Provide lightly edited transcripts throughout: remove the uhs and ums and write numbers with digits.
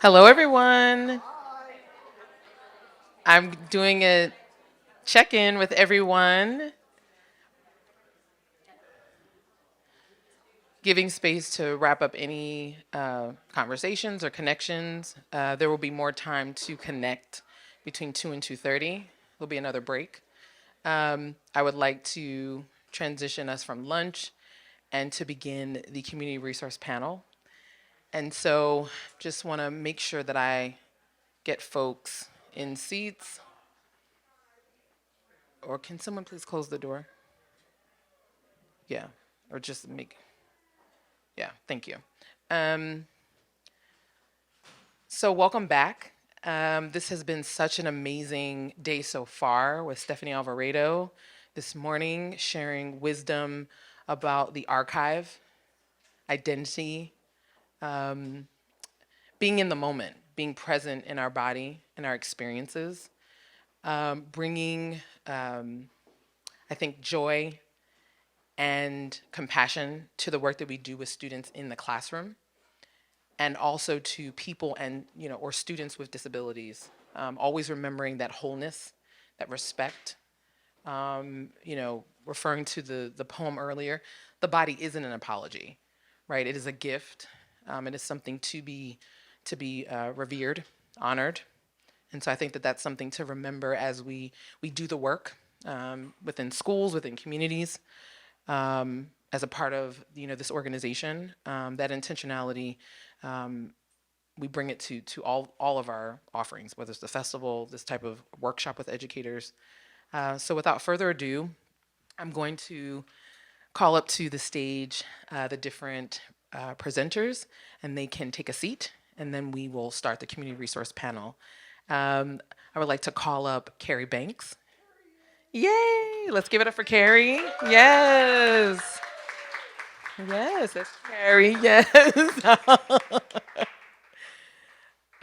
Hello, everyone. I'm doing a check in with everyone, giving space to wrap up any conversations or connections. There will be more time to connect between 2 and 2:30. There'll be another break. I would like to transition us from lunch and to begin the community resource panel. And so just want to make sure that I get folks in seats. Or can someone please close the door? Yeah, or just make, yeah, thank you. Um, so welcome back. This has been such an amazing day so far with Stephanie Alvarado this morning sharing wisdom about the archive, identity, um, being in the moment, being present in our body, in our experiences, bringing, I think, joy and compassion to the work that we do with students in the classroom and also to people and or students with disabilities, always remembering that wholeness, that respect, referring to the poem earlier. The body isn't an apology, right? It is a gift. It is something to be revered, honored. And so I think that that's something to remember as we do the work within schools, within communities, as a part of this organization. That intentionality, we bring it to all of our offerings, whether it's the festival, this type of workshop with educators. So without further ado, I'm going to call up to the stage the different presenters, and they can take a seat, and then we will start the community resource panel. I would like to call up Carrie Banks. Yay! Let's give it up for Carrie. Yes. Yes, that's Carrie. Yes.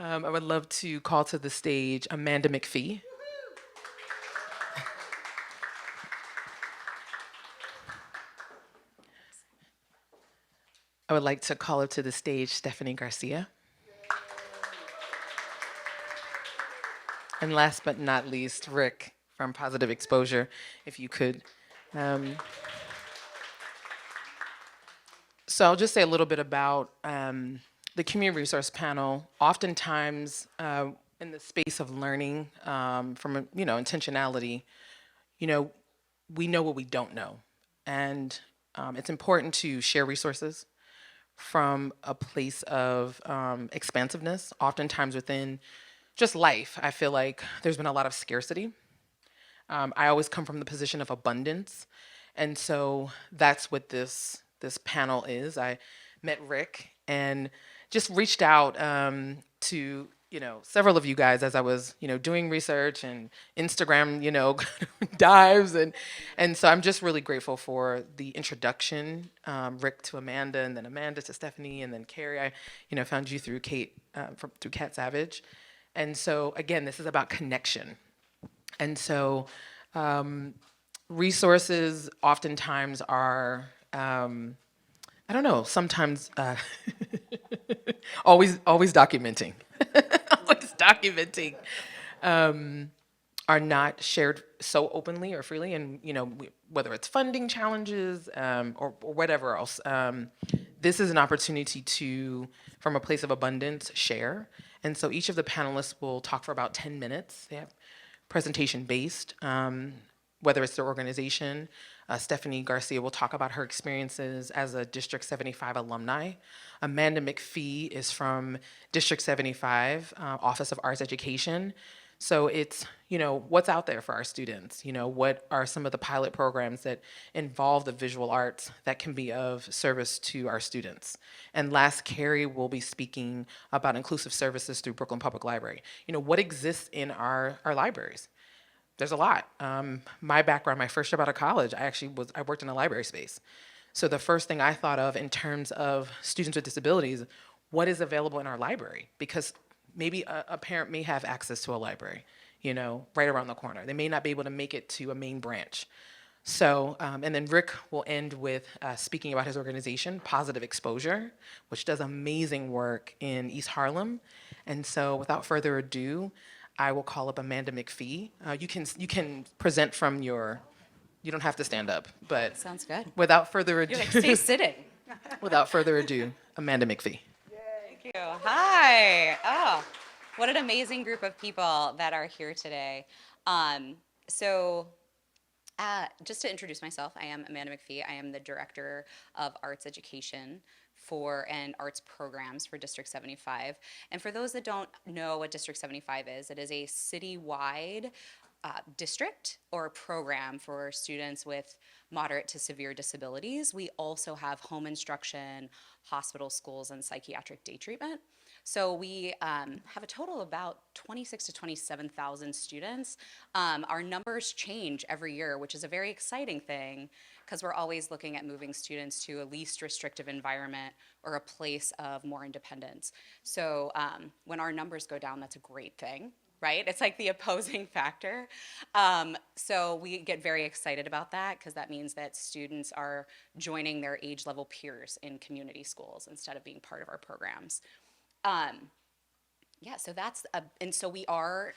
I would love to call to the stage Amanda McPhee. I would like to call up to the stage Stephanie Garcia. And last but not least, Rick from Positive Exposure, if you could. Um, so I'll just say a little bit about the community resource panel. Oftentimes, in the space of learning from intentionality, you know, we know what we don't know, and it's important to share resources from a place of expansiveness. Oftentimes within just life, I feel like there's been a lot of scarcity. I always come from the position of abundance, and so that's what this panel is. I met Rick and just reached out to several of you guys as I was doing research and Instagram dives, and so I'm just really grateful for the introduction, Rick to Amanda, and then Amanda to Stephanie, and then Carrie. I found you through through Kat Savage, and so again, this is about connection. And so resources oftentimes are, I don't know, sometimes always documenting, always documenting, are not shared so openly or freely. And, whether it's funding challenges or whatever else, this is an opportunity to, from a place of abundance, share. And so each of the panelists will talk for about 10 minutes. They have presentation based, whether it's their organization. Stephanie Garcia will talk about her experiences as a District 75 alumni. Amanda McPhee is from District 75, Office of Arts Education. So it's, what's out there for our students? What are some of the pilot programs that involve the visual arts that can be of service to our students? And last, Carrie will be speaking about inclusive services through Brooklyn Public Library. What exists in our libraries? There's a lot. My background, my first job out of college, I worked in a library space. So the first thing I thought of in terms of students with disabilities, what is available in our library? Because maybe a parent may have access to a library, right around the corner. They may not be able to make it to a main branch. So, and then Rick will end with speaking about his organization, Positive Exposure, which does amazing work in East Harlem. And so, without further ado, I will call up Amanda McPhee. You can present from your. You don't have to stand up, but Sounds good. without further ado, You're like, stay sitting. without further ado, Amanda McPhee. Thank you. Hi. Oh, what an amazing group of people that are here today. Um, so, just to introduce myself, I am Amanda McPhee. I am the Director of Arts Education and arts programs for District 75. And for those that don't know what District 75 is, it is a citywide district or program for students with moderate to severe disabilities. We also have home instruction, hospital, schools, and psychiatric day treatment. So we have a total of about 26 to 27,000 students. Our numbers change every year, which is a very exciting thing because we're always looking at moving students to a least restrictive environment or a place of more independence. So when our numbers go down, that's a great thing, right? It's like the opposing factor. So we get very excited about that because that means that students are joining their age level peers in community schools instead of being part of our programs. Yeah, so and so we are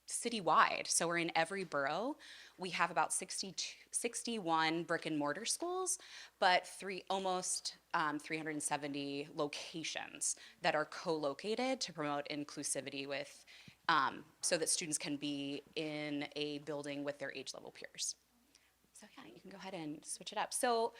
citywide. So we're in every borough. We have about 61 brick and mortar schools, but almost 370 locations that are co-located to promote inclusivity so that students can be in a building with their age level peers. So yeah, you can go ahead and switch it up. So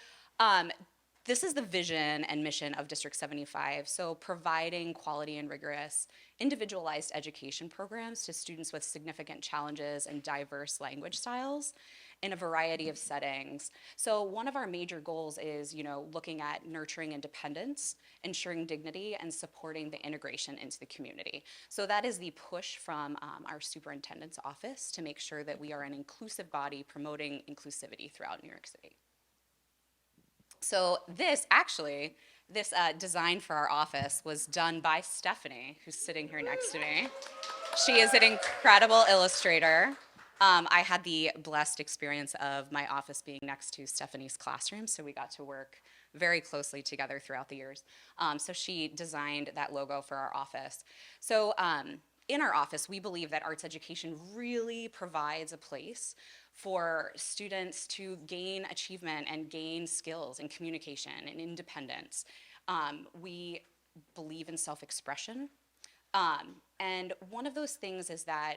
this is the vision and mission of District 75. So providing quality and rigorous individualized education programs to students with significant challenges and diverse language styles in a variety of settings. So one of our major goals is, looking at nurturing independence, ensuring dignity, and supporting the integration into the community. So that is the push from our superintendent's office to make sure that we are an inclusive body promoting inclusivity throughout New York City. So this design for our office was done by Stephanie, who's sitting here next to me. She is an incredible illustrator. I had the blessed experience of my office being next to Stephanie's classroom, so we got to work very closely together throughout the years. So she designed that logo for our office. So in our office, we believe that arts education really provides a place for students to gain achievement and gain skills in communication and independence. We believe in self-expression. And one of those things is that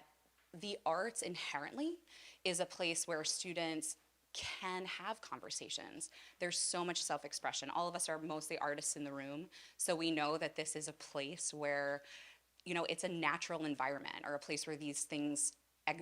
the arts inherently is a place where students can have conversations. There's so much self-expression. All of us are mostly artists in the room, so we know that this is a place where, it's a natural environment or a place where these things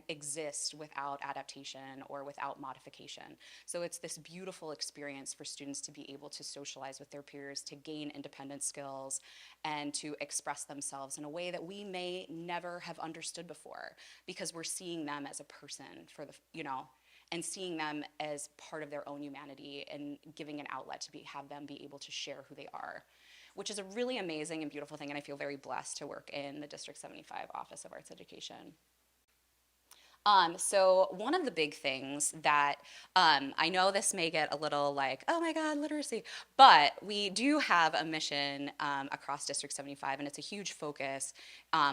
exist without adaptation or without modification. So it's this beautiful experience for students to be able to socialize with their peers, to gain independent skills, and to express themselves in a way that we may never have understood before because we're seeing them as a person and seeing them as part of their own humanity and giving an outlet to have them be able to share who they are, which is a really amazing and beautiful thing, and I feel very blessed to work in the District 75 Office of Arts Education. So one of the big things that I know this may get a little like, oh my God, literacy, but we do have a mission across District 75, and it's a huge focus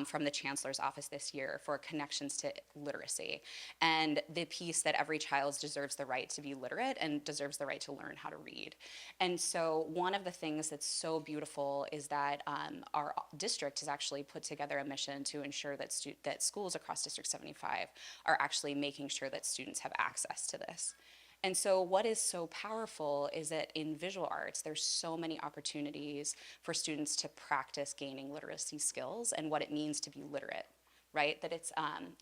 from the Chancellor's office this year for connections to literacy and the piece that every child deserves the right to be literate and deserves the right to learn how to read. And so one of the things that's so beautiful is that our district has actually put together a mission to ensure that schools across District 75 are actually making sure that students have access to this. And so what is so powerful is that in visual arts, there's so many opportunities for students to practice gaining literacy skills and what it means to be literate, right? That it's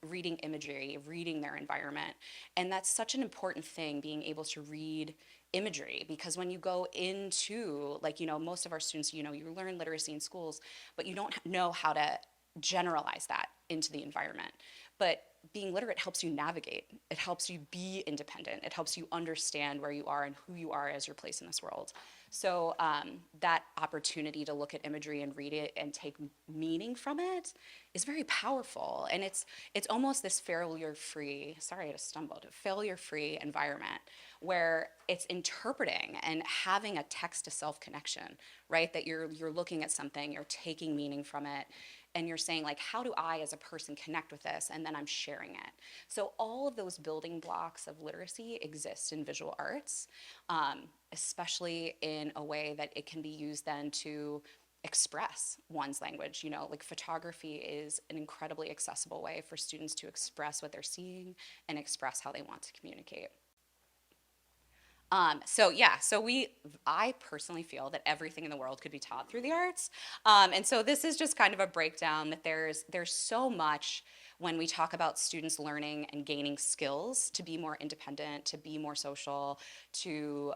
reading imagery, reading their environment. And that's such an important thing, being able to read imagery, because when you go into, most of our students, you learn literacy in schools, but you don't know how to generalize that into the environment. But being literate helps you navigate. It helps you be independent. It helps you understand where you are and who you are as your place in this world. So that opportunity to look at imagery and read it and take meaning from it is very powerful. And it's almost this failure-free, sorry I just stumbled, failure-free environment where it's interpreting and having a text-to-self connection, right? That you're looking at something, you're taking meaning from it, and you're saying, like, how do I as a person connect with this? And then I'm sharing it. So all of those building blocks of literacy exist in visual arts, especially in a way that it can be used then to express one's language. You know, like photography is an incredibly accessible way for students to express what they're seeing and express how they want to communicate. I personally feel that everything in the world could be taught through the arts. And so this is just kind of a breakdown that there's so much when we talk about students learning and gaining skills to be more independent, to be more social, to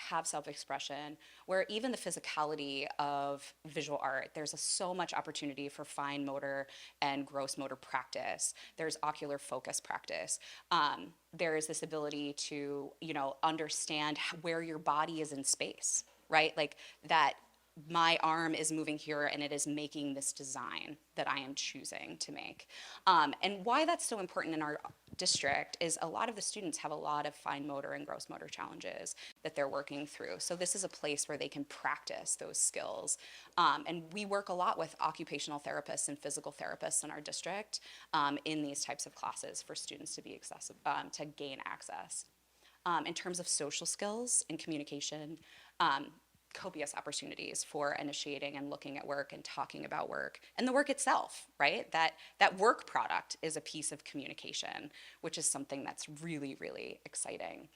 have self-expression, where even the physicality of visual art, there's so much opportunity for fine motor and gross motor practice. There's ocular focus practice. There is this ability to, understand where your body is in space, right? Like that my arm is moving here and it is making this design that I am choosing to make. And why that's so important in our district is a lot of the students have a lot of fine motor and gross motor challenges that they're working through. So this is a place where they can practice those skills. And we work a lot with occupational therapists and physical therapists in our district in these types of classes for students to be accessible, to gain access. In terms of social skills and communication, copious opportunities for initiating and looking at work and talking about work and the work itself, right? That work product is a piece of communication, which is something that's really, really exciting.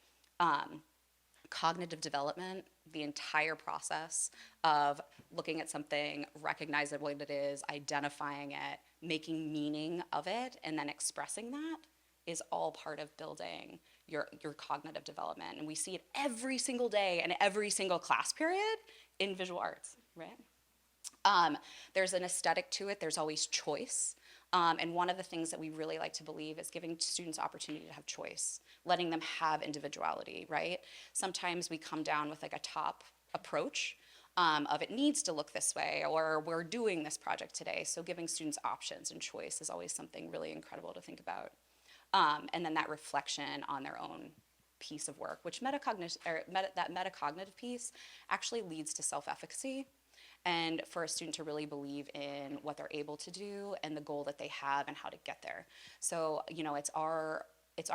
Cognitive development, the entire process of looking at something, recognizing what it is, identifying it, making meaning of it, and then expressing that is all part of building your cognitive development. And we see it every single day and every single class period in visual arts, right? There's an aesthetic to it. There's always choice. And one of the things that we really like to believe is giving students opportunity to have choice, letting them have individuality, right? Sometimes we come down with like a top approach of it needs to look this way, or we're doing this project today. So giving students options and choice is always something really incredible to think about. And then that reflection on their own piece of work, which that metacognitive piece actually leads to self-efficacy, and for a student to really believe in what they're able to do and the goal that they have and how to get there. So, it's our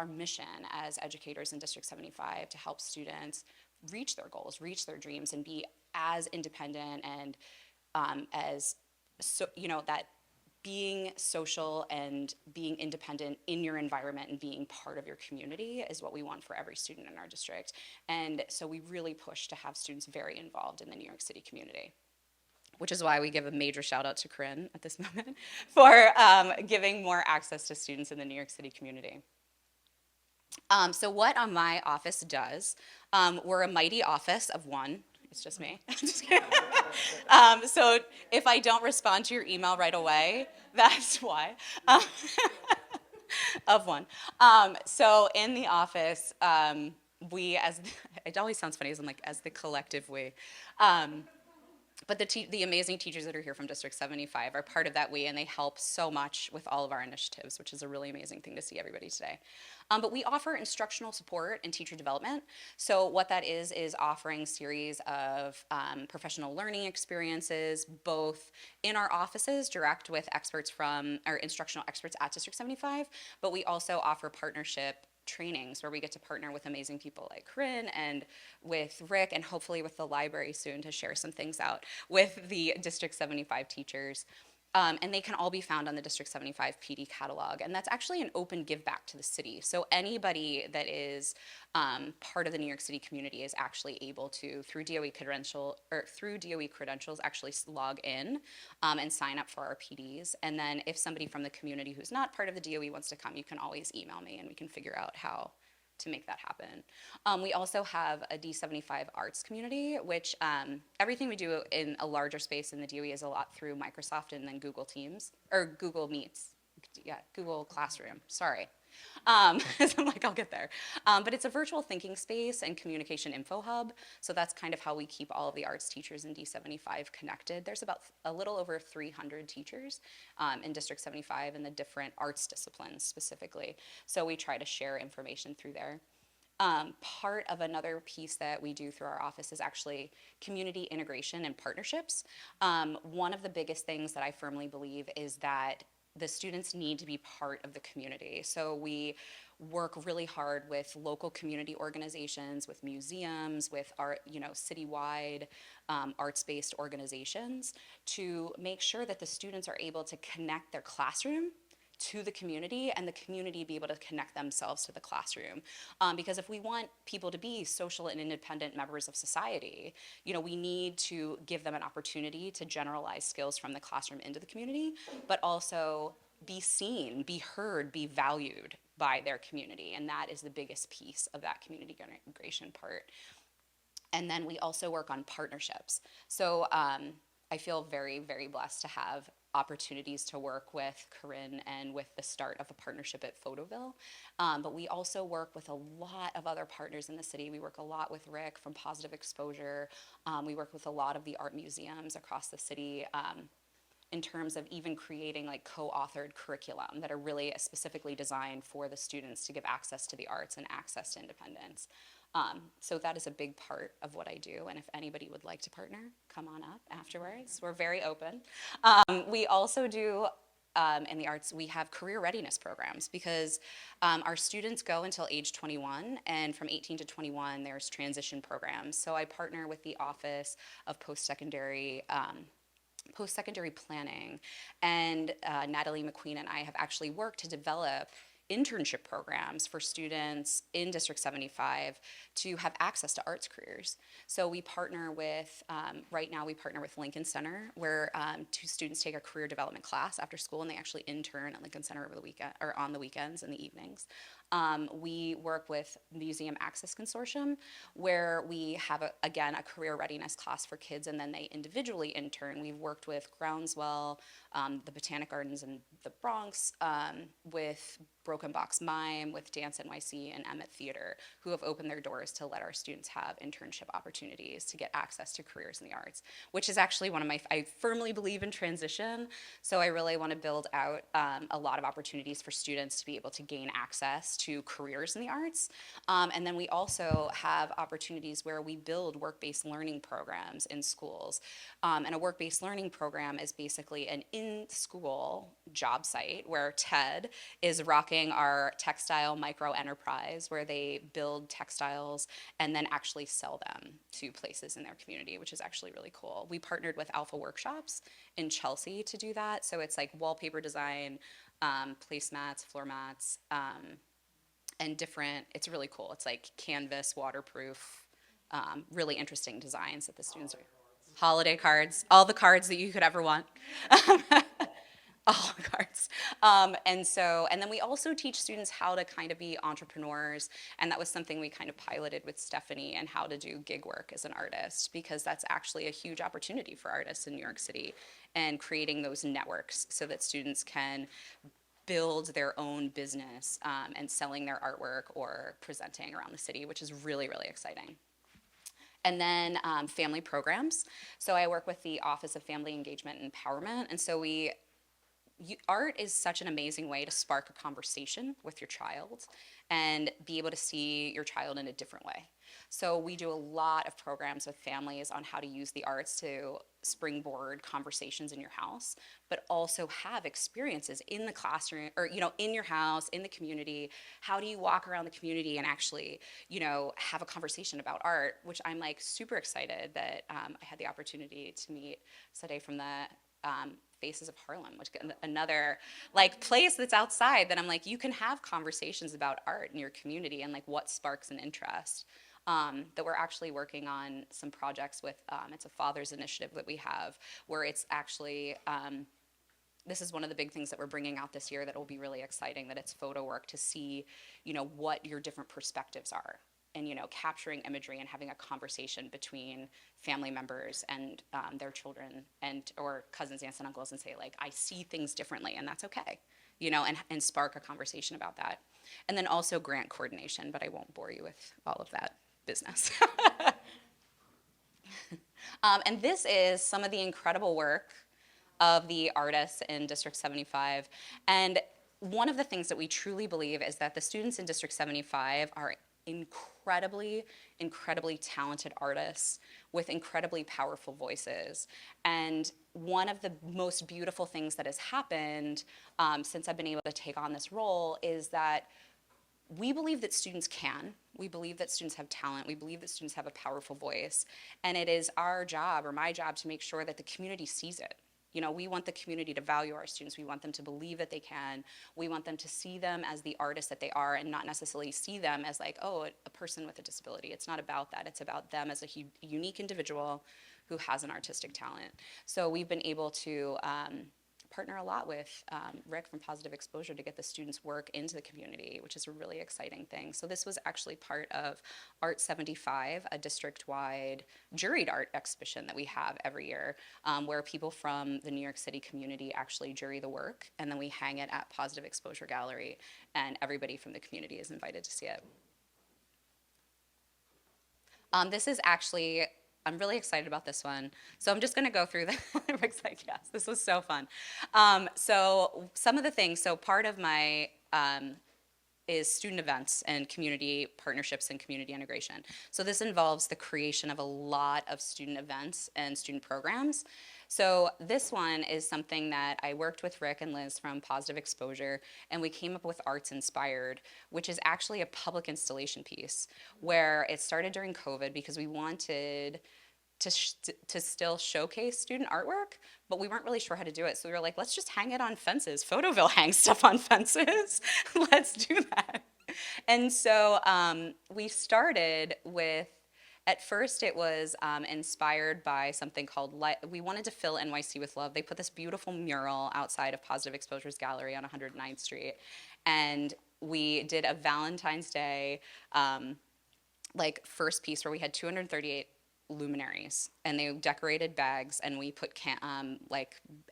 mission as educators in District 75 to help students reach their goals, reach their dreams, and be as independent and that being social and being independent in your environment and being part of your community is what we want for every student in our district. And so we really push to have students very involved in the New York City community, which is why we give a major shout out to Corinne at this moment for giving more access to students in the New York City community. So what my office does, we're a mighty office of one. It's just me. Just kidding. So if I don't respond to your email right away, that's why. Of one. So in the office, it always sounds funny as I'm like, as the collective we. But the amazing teachers that are here from District 75 are part of that we, and they help so much with all of our initiatives, which is a really amazing thing to see everybody today. But we offer instructional support and teacher development. So what that is offering series of professional learning experiences, both in our offices, direct with experts from, or instructional experts at District 75, but we also offer partnership trainings where we get to partner with amazing people like Corinne and with Rick, and hopefully with the library soon to share some things out with the District 75 teachers. And they can all be found on the District 75 PD catalog. And that's actually an open give back to the city. So anybody that is part of the New York City community is actually able to, through DOE credentials, actually log in and sign up for our PDs. And then if somebody from the community who's not part of the DOE wants to come, you can always email me and we can figure out how to make that happen. We also have a D75 arts community, which everything we do in a larger space in the DOE is a lot through Microsoft and then Google Teams, or Google Meets. yeah, Google Classroom, sorry. So I'm like, I'll get there. But it's a virtual thinking space and communication info hub. So that's kind of how we keep all of the arts teachers in D75 connected. There's about a little over 300 teachers in District 75 in the different arts disciplines specifically. So we try to share information through there. Part of another piece that we do through our office is actually community integration and partnerships. One of the biggest things that I firmly believe is that the students need to be part of the community. So we work really hard with local community organizations, with museums, with our, citywide arts-based organizations to make sure that the students are able to connect their classroom to the community and the community be able to connect themselves to the classroom. Because if we want people to be social and independent members of society, we need to give them an opportunity to generalize skills from the classroom into the community, but also be seen, be heard, be valued by their community. And that is the biggest piece of that community integration part. And then we also work on partnerships. So I feel very, very blessed to have opportunities to work with Corinne and with the start of a partnership at Photoville. But we also work with a lot of other partners in the city. We work a lot with Rick from Positive Exposure. We work with a lot of the art museums across the city in terms of even creating like co-authored curriculum that are really specifically designed for the students to give access to the arts and access to independence. So that is a big part of what I do, and if anybody would like to partner, come on up afterwards. We're very open. We also do, in the arts, we have career readiness programs because our students go until age 21, and from 18 to 21, there's transition programs. So I partner with the Office of Post-Secondary Planning, and Natalie McQueen and I have actually worked to develop internship programs for students in District 75 to have access to arts careers. So we partner with, right now we partner with Lincoln Center, where two students take a career development class after school, and they actually intern at Lincoln Center over the weekend, or on the weekends and the evenings. We work with Museum Access Consortium, where we have, again, a career readiness class for kids, and then they individually intern. We've worked with Groundswell, the Botanic Gardens in the Bronx, with Broken Box Mime, with Dance NYC, and Emmett Theater, who have opened their doors to let our students have internship opportunities to get access to careers in the arts, which is actually one of my, I firmly believe in transition, so I really want to build out a lot of opportunities for students to be able to gain access to careers in the arts. And then we also have opportunities where we build work-based learning programs in schools. And a work-based learning program is basically an in-school job site where TED is rocking our textile micro enterprise, where they build textiles and then actually sell them to places in their community, which is actually really cool. We partnered with Alpha Workshops in Chelsea to do that. So it's like wallpaper design, placemats, floor mats, and different, it's really cool. It's like canvas, waterproof, really interesting designs that the students are. Holiday cards, all the cards that you could ever want. All the cards. And then we also teach students how to kind of be entrepreneurs, and that was something we kind of piloted with Stephanie, and how to do gig work as an artist, because that's actually a huge opportunity for artists in New York City, and creating those networks so that students can build their own business and selling their artwork or presenting around the city, which is really, really exciting. And then family programs. So I work with the Office of Family Engagement and Empowerment, and so art is such an amazing way to spark a conversation with your child and be able to see your child in a different way. So we do a lot of programs with families on how to use the arts to springboard conversations in your house, but also have experiences in the classroom, or in your house, in the community. How do you walk around the community and actually have a conversation about art, which I'm like super excited that I had the opportunity to meet Sade from the Faces of Harlem, which is another like place that's outside that I'm like, you can have conversations about art in your community and like what sparks an interest. That we're actually working on some projects with, it's a father's initiative that we have, where it's actually, this is one of the big things that we're bringing out this year that will be really exciting, that it's photo work to see, what your different perspectives are. And capturing imagery and having a conversation between family members and their children, and or cousins, aunts, and uncles, and say like, I see things differently, and that's okay. and spark a conversation about that. And then also grant coordination, but I won't bore you with all of that business. And this is some of the incredible work of the artists in District 75. And one of the things that we truly believe is that the students in District 75 are incredibly, incredibly talented artists with incredibly powerful voices. And one of the most beautiful things that has happened since I've been able to take on this role is that we believe that students can. We believe that students have talent. We believe that students have a powerful voice. And it is our job, or my job, to make sure that the community sees it. We want the community to value our students. We want them to believe that they can. We want them to see them as the artists that they are and not necessarily see them as like, oh, a person with a disability. It's not about that. It's about them as a unique individual who has an artistic talent. So we've been able to partner a lot with Rick from Positive Exposure to get the students' work into the community, which is a really exciting thing. So this was actually part of Art 75, a district-wide juried art exhibition that we have every year, where people from the New York City community actually jury the work, and then we hang it at Positive Exposure Gallery, and everybody from the community is invited to see it. This is actually, I'm really excited about this one. So I'm just going to go through the, Rick's like, yes, this was so fun. So some of the things, so part of my, is student events and community partnerships and community integration. So this involves the creation of a lot of student events and student programs. So this one is something that I worked with Rick and Liz from Positive Exposure, and we came up with Arts Inspired, which is actually a public installation piece where it started during COVID because we wanted to still showcase student artwork, but we weren't really sure how to do it. So we were like, let's just hang it on fences. Photoville hangs stuff on fences. Let's do that. And so we started with, at first it was inspired by something called, we wanted to fill NYC with love. They put this beautiful mural outside of Positive Exposure's gallery on 109th Street. And we did a Valentine's Day first piece where we had 238 luminaries, and they decorated bags, and we put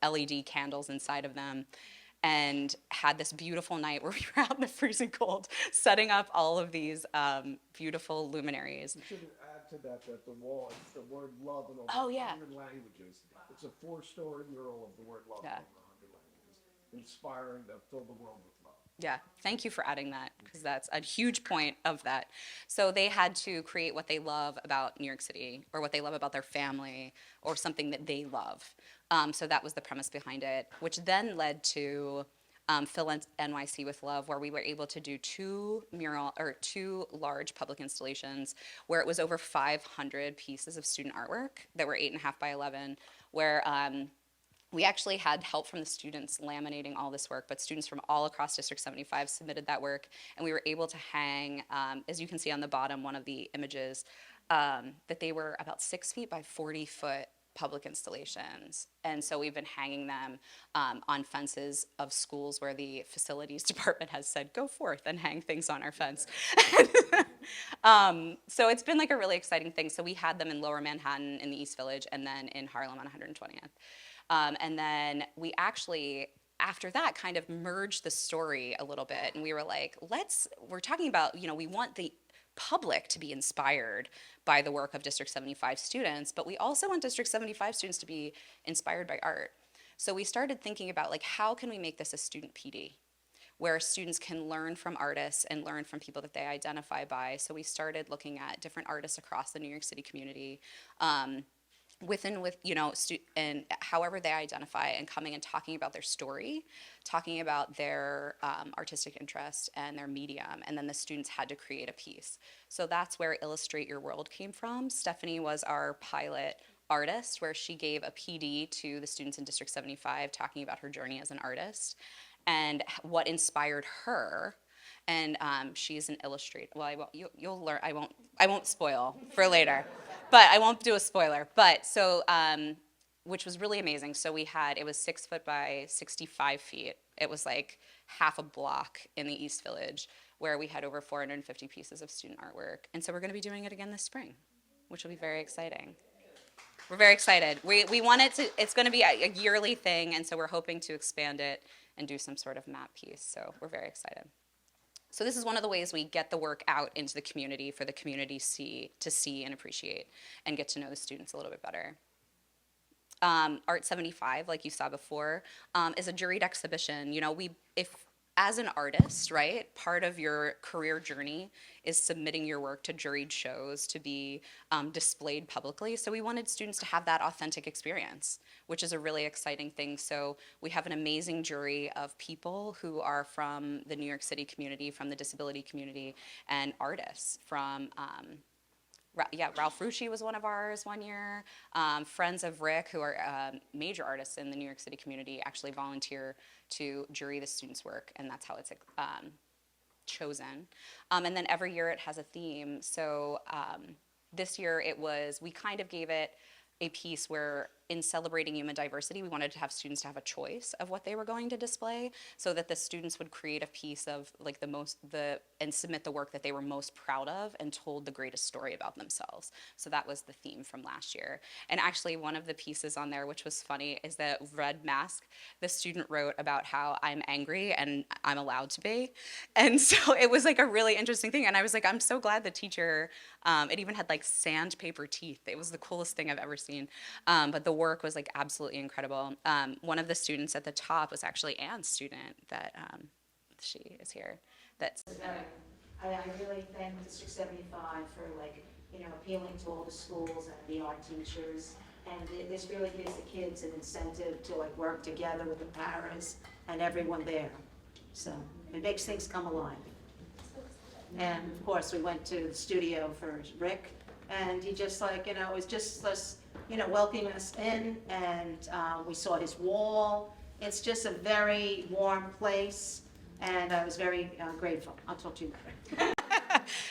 LED candles inside of them, and had this beautiful night where we were out in the freezing cold setting up all of these beautiful luminaries. You should add to that the wall, it's the word love in over 100 languages. It's a 4-story mural of the word love in over 100 languages, inspiring to fill the world with love. Yeah, thank you for adding that, because that's a huge point of that. So they had to create what they love about New York City, or what they love about their family, or something that they love. So that was the premise behind it, which then led to Fill NYC with Love, where we were able to do two large public installations, where it was over 500 pieces of student artwork that were 8.5 by 11, where we actually had help from the students laminating all this work, but students from all across District 75 submitted that work, and we were able to hang, as you can see on the bottom, one of the images, that they were about 6 feet by 40 foot public installations. And so we've been hanging them on fences of schools where the facilities department has said, go forth and hang things on our fence. So it's been like a really exciting thing. So we had them in Lower Manhattan in the East Village, and then in Harlem on 120th. And then we actually, after that, kind of merged the story a little bit. And we were like, we're talking about, we want the public to be inspired by the work of District 75 students, but we also want District 75 students to be inspired by art. So we started thinking about, how can we make this a student PD, where students can learn from artists and learn from people that they identify by. So we started looking at different artists across the New York City community, and however they identify, and coming and talking about their story, talking about their artistic interest and their medium, and then the students had to create a piece. So that's where Illustrate Your World came from. Stephanie was our pilot artist, where she gave a PD to the students in District 75, talking about her journey as an artist and what inspired her. And she's an illustrator. Well, you'll learn. I won't spoil for later, but I won't do a spoiler. But so, which was really amazing. So it was 6 foot by 65 feet. It was like half a block in the East Village, where we had over 450 pieces of student artwork. And so we're going to be doing it again this spring, which will be very exciting. We're very excited. We want it to. It's going to be a yearly thing, and so we're hoping to expand it and do some sort of map piece. So we're very excited. So this is one of the ways we get the work out into the community for the community to see and appreciate and get to know the students a little bit better. Art 75, like you saw before, is a juried exhibition. You know, if as an artist, right, part of your career journey is submitting your work to juried shows to be displayed publicly. So we wanted students to have that authentic experience, which is a really exciting thing. So we have an amazing jury of people who are from the New York City community, from the disability community, and artists from Ralph Rucci was one of ours one year. Friends of Rick, who are major artists in the New York City community, actually volunteer to jury the students' work, and that's how it's chosen. And then every year it has a theme. So this year we kind of gave it a piece where in celebrating human diversity, we wanted to have students to have a choice of what they were going to display, so that the students would create a piece of like and submit the work that they were most proud of and told the greatest story about themselves. So that was the theme from last year. And actually one of the pieces on there, which was funny, is that red mask, the student wrote about how I'm angry and I'm allowed to be. And so it was like a really interesting thing. And I was like, I'm so glad the teacher, it even had like sandpaper teeth. It was the coolest thing I've ever seen. But the work was like absolutely incredible. One of the students at the top was actually Anne's student that she is here. I really thank District 75 for appealing to all the schools and the art teachers. And this really gives the kids an incentive to work together with the parents and everyone there. So it makes things come alive. And of course we went to the studio for Rick, and he just it was just us, welcoming us in, and we saw his wall. It's just a very warm place, and I was very grateful. I'll talk to you later.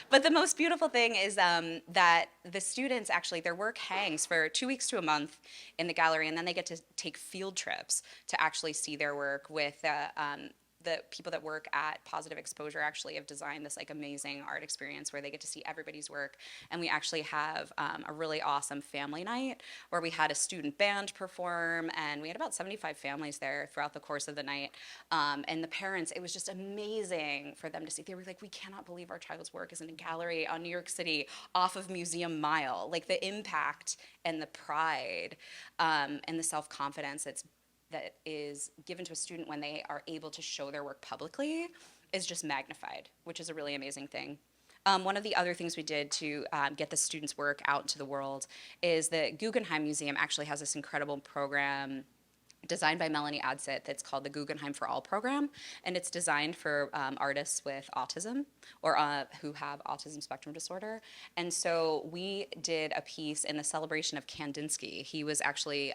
But the most beautiful thing is that the students actually, their work hangs for 2 weeks to a month in the gallery, and then they get to take field trips to actually see their work with the people that work at Positive Exposure actually have designed this amazing art experience where they get to see everybody's work. And we actually have a really awesome family night where we had a student band perform, and we had about 75 families there throughout the course of the night. And the parents, it was just amazing for them to see. They were like, we cannot believe our child's work is in a gallery on New York City off of Museum Mile. Like the impact and the pride and the self-confidence that is given to a student when they are able to show their work publicly is just magnified, which is a really amazing thing. One of the other things we did to get the students' work out into the world is the Guggenheim Museum actually has this incredible program designed by Melanie Adsit that's called the Guggenheim for All program, and it's designed for artists with autism or who have autism spectrum disorder. And so we did a piece in the celebration of Kandinsky. He was actually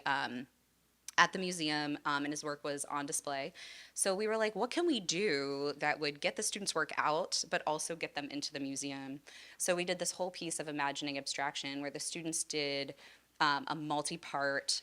at the museum, and his work was on display. So we were like, what can we do that would get the students' work out, but also get them into the museum? So we did this whole piece of imagining abstraction where the students did a multi-part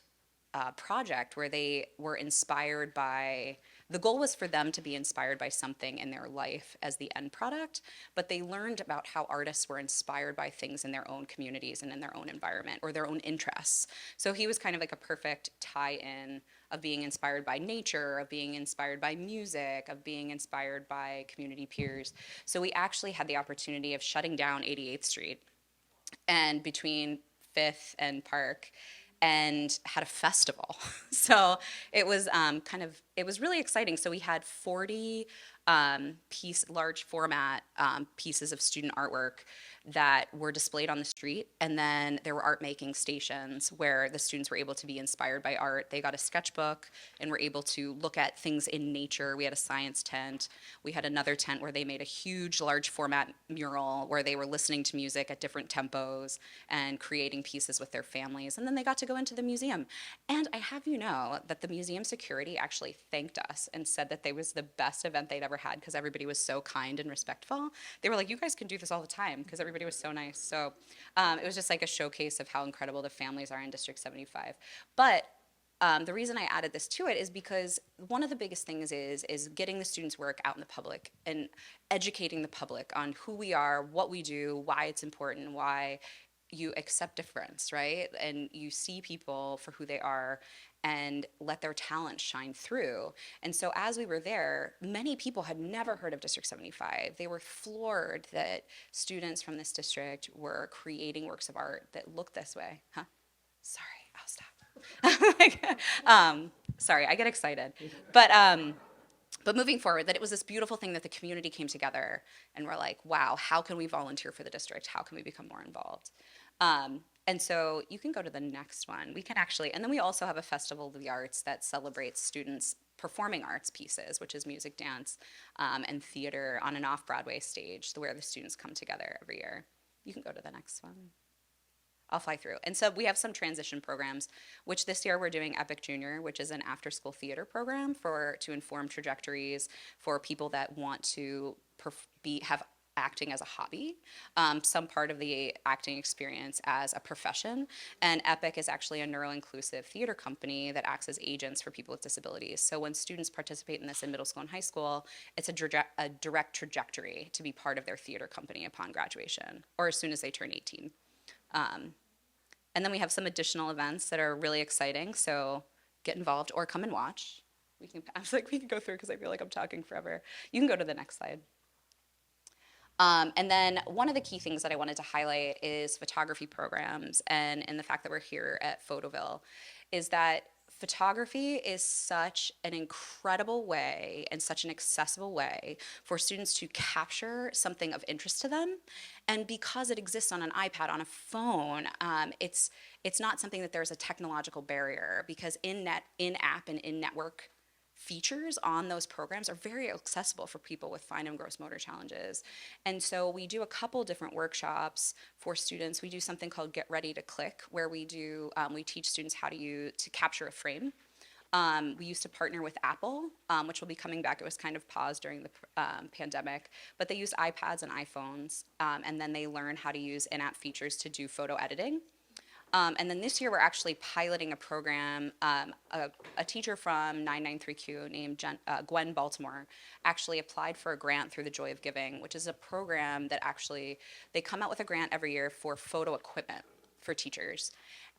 project where they were inspired by, the goal was for them to be inspired by something in their life as the end product, but they learned about how artists were inspired by things in their own communities and in their own environment or their own interests. So he was kind of like a perfect tie-in of being inspired by nature, of being inspired by music, of being inspired by community peers. So we actually had the opportunity of shutting down 88th Street and between 5th and Park, and had a festival. So it was it was really exciting. So we had 40 large format pieces of student artwork that were displayed on the street. And then there were art making stations where the students were able to be inspired by art. They got a sketchbook and were able to look at things in nature. We had a science tent. We had another tent where they made a huge large format mural where they were listening to music at different tempos and creating pieces with their families. And then they got to go into the museum. And I have you know that the museum security actually thanked us and said that it was the best event they'd ever had because everybody was so kind and respectful. They were like, you guys can do this all the time because everybody was so nice. So it was just like a showcase of how incredible the families are in District 75. But the reason I added this to it is because one of the biggest things is getting the students' work out in the public and educating the public on who we are, what we do, why it's important, why you accept difference, right? And you see people for who they are and let their talent shine through. And so as we were there, many people had never heard of District 75. They were floored that students from this district were creating works of art that looked this way. Huh? Sorry, I'll stop. Sorry, I get excited. But moving forward, that it was this beautiful thing that the community came together and we're like, wow, how can we volunteer for the district? How can we become more involved? And so you can go to the next one. We can actually, and then we also have a Festival of the Arts that celebrates students performing arts pieces, which is music, dance, and theater on an off-Broadway stage where the students come together every year. You can go to the next one. I'll fly through. And so we have some transition programs, which this year we're doing Epic Junior, which is an after-school theater program to inform trajectories for people that want to have acting as a hobby, some part of the acting experience as a profession. And Epic is actually a neuro-inclusive theater company that acts as agents for people with disabilities. So when students participate in this in middle school and high school, it's a direct trajectory to be part of their theater company upon graduation or as soon as they turn 18. And then we have some additional events that are really exciting, so get involved or come and watch. We can go through because I feel like I'm talking forever. You can go to the next slide. And then one of the key things that I wanted to highlight is photography programs and the fact that we're here at Photoville is that photography is such an incredible way and such an accessible way for students to capture something of interest to them. And because it exists on an iPad, on a phone, it's not something that there's a technological barrier because in-app and in-network features on those programs are very accessible for people with fine and gross motor challenges. And so we do a couple different workshops for students. We do something called Get Ready to Click, where we teach students how to capture a frame. We used to partner with Apple, which will be coming back. It was kind of paused during the pandemic, but they use iPads and iPhones, and then they learn how to use in-app features to do photo editing. And then this year we're actually piloting a program. A teacher from 993Q named Gwen Baltimore actually applied for a grant through the Joy of Giving, which is a program that actually, they come out with a grant every year for photo equipment for teachers.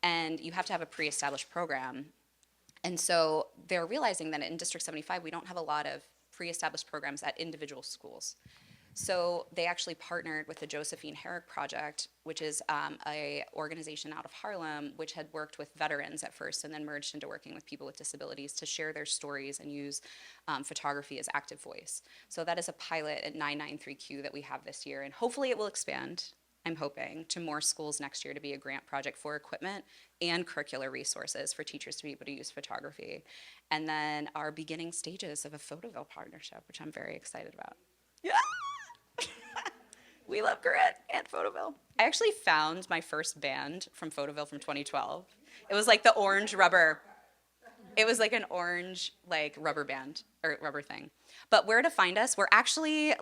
And you have to have a pre-established program. And so they're realizing that in District 75, we don't have a lot of pre-established programs at individual schools. So they actually partnered with the Josephine Herrick Project, which is a organization out of Harlem, which had worked with veterans at first and then merged into working with people with disabilities to share their stories and use photography as active voice. So that is a pilot at 993Q that we have this year, and hopefully it will expand, I'm hoping, to more schools next year to be a grant project for equipment and curricular resources for teachers to be able to use photography. And then our beginning stages of a Photoville partnership, which I'm very excited about. Yeah! We love grit and Photoville. I actually found my first band from Photoville from 2012. It was like the orange rubber. It was like an orange rubber band or rubber thing. But where to find us, we're actually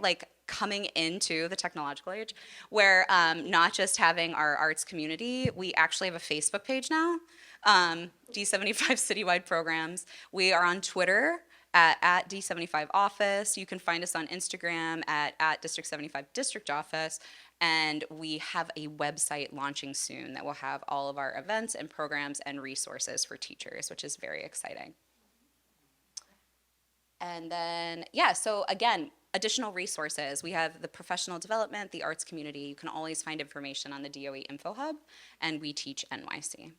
coming into the technological age where not just having our arts community, we actually have a Facebook page now, D75 Citywide Programs. We are on Twitter at D75 Office. You can find us on Instagram at District 75 District Office. And we have a website launching soon that will have all of our events and programs and resources for teachers, which is very exciting. And then, so again, additional resources. We have the professional development, the arts community. You can always find information on the DOE Info Hub, and We Teach NYC.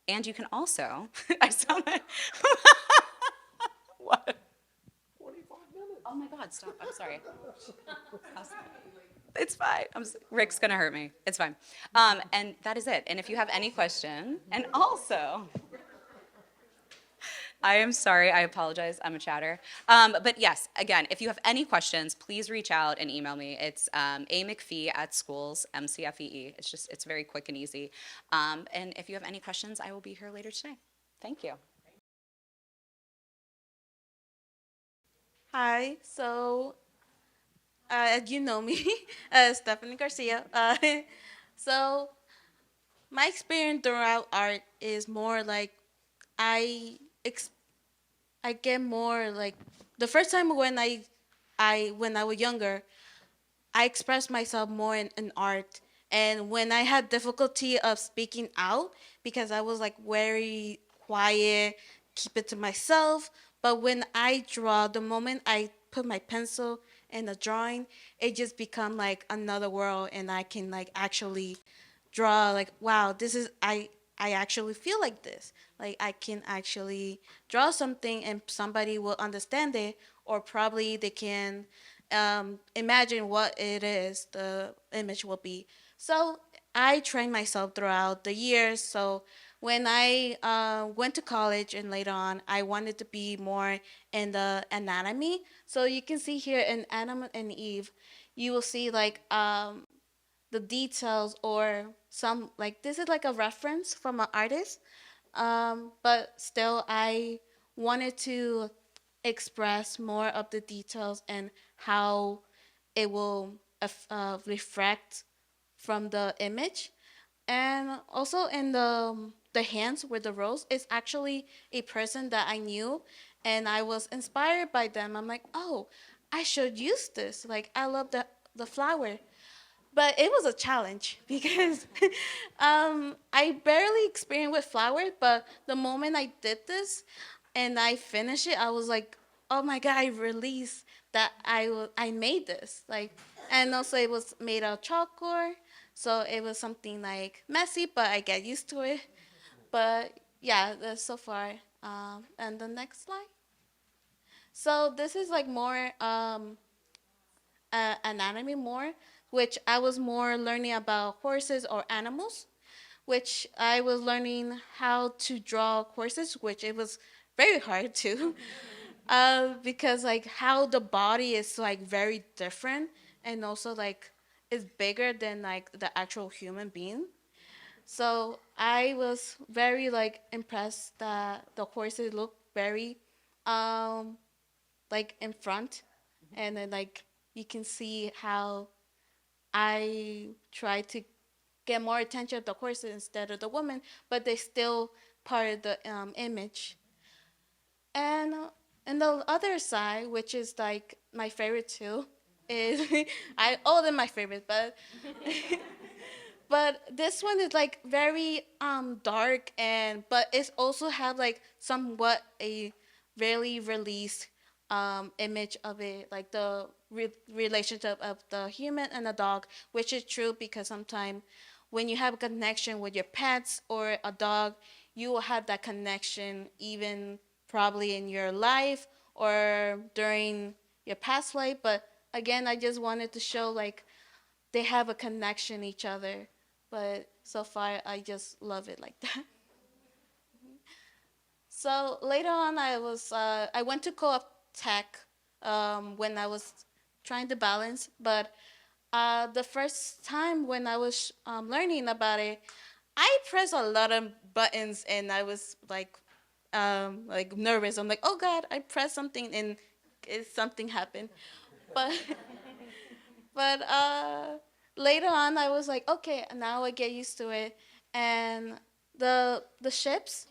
And you can also, I saw my, what? 25 minutes. Oh my God, stop, I'm sorry. It's fine. Rick's gonna hurt me. It's fine. And that is it. And if you have any question, and also, I am sorry, I apologize, I'm a chatter. But yes, again, if you have any questions, please reach out and email me. It's amcphee@schools, MCFEE. It's very quick and easy. And if you have any questions, I will be here later today. Thank you. Hi, so you know me, Stephanie Garcia. So my experience throughout art is more like I get more like the first time when I was younger, I expressed myself more in art And when I had difficulty of speaking out because I was like very quiet, keep it to myself. But when I draw, the moment I put my pencil in the drawing, it just become like another world, and I can like actually draw like, wow, this is I actually feel like this. Like I can actually draw something and somebody will understand it, or probably they can imagine what it is the image will be. So I trained myself throughout the years. So when I went to college and later on, I wanted to be more in the anatomy. So you can see here in Adam and Eve, you will see like the details or some like this is like a reference from an artist, but still I wanted to express more of the details and how it will reflect from the image. And also in the hands with the rose, it's actually a person that I knew, and I was inspired by them. I'm like, oh, I should use this. Like I love the flower, but it was a challenge because I barely experienced with flowers. But the moment I did this and I finished it, I was like, oh my god, I released that I made this like, and also it was made of chalkboard, so it was something like messy, but I get used to it. But yeah, that's so far. And the next slide. So this is like more anatomy more, which I was more learning about horses or animals, which I was learning how to draw horses, which it was very hard to, because like how the body is like very different, and also like is bigger than like the actual human being. So I was very like impressed that the horses look very um like in front, and then like you can see how I try to get more attention of the horses instead of the woman, but they still part of the image. And and the other side, which is like my favorite too, is I all of them my favorite, but but this one is like very dark, and but it's also have like somewhat a really released image of it, like the relationship of the human and the dog, which is true because sometimes when you have a connection with your pets or a dog, you will have that connection even probably in your life or during your past life. But again, I just wanted to show like they have a connection each other. But so far, I just love it like that. So later on, I went to co-op tech when I was trying to balance. But the first time when I was learning about it, I pressed a lot of buttons, and I was like nervous. I'm like, oh God, I pressed something and something happened. But but later on, I was like, okay, now I get used to it. And the ships,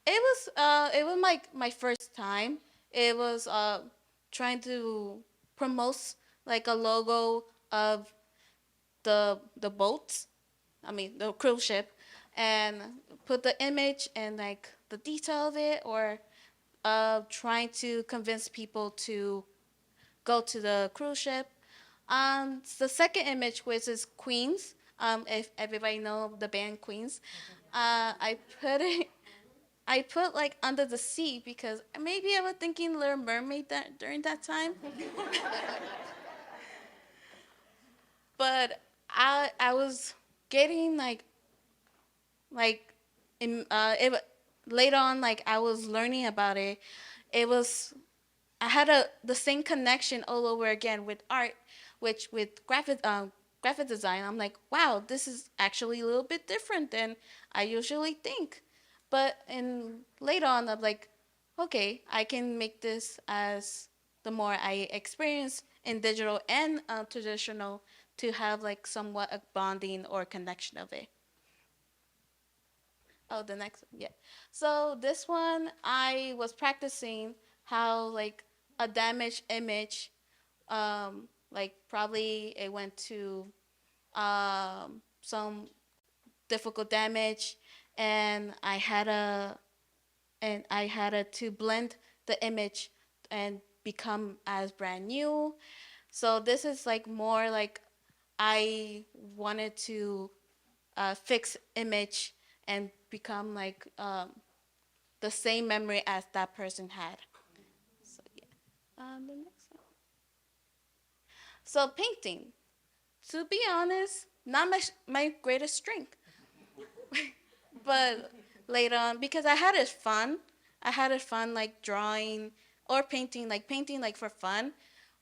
it was my first time. It was trying to promote like a logo of the boats. I mean the cruise ship, and put the image and like the detail of it, or trying to convince people to go to the cruise ship. The second image, which is Queens, if everybody know the band Queens, I put it. I put like under the sea because maybe I was thinking Little Mermaid that during that time. But I was getting like later on, like I was learning about it. It was I had the same connection all over again with art, which with graphic design. I'm like, wow, this is actually a little bit different than I usually think. But in later on, I'm like, okay, I can make this as the more I experience in digital and traditional to have like somewhat a bonding or connection of it. Oh, the next, yeah. So this one, I was practicing how like a damaged image, like probably it went to some difficult damage, and I had to blend the image and become as brand new. So this is like more like I wanted to fix image and become like the same memory as that person had. So yeah. The next one. So painting. To be honest, not my greatest strength. But later on, because I had it fun like drawing or painting like for fun.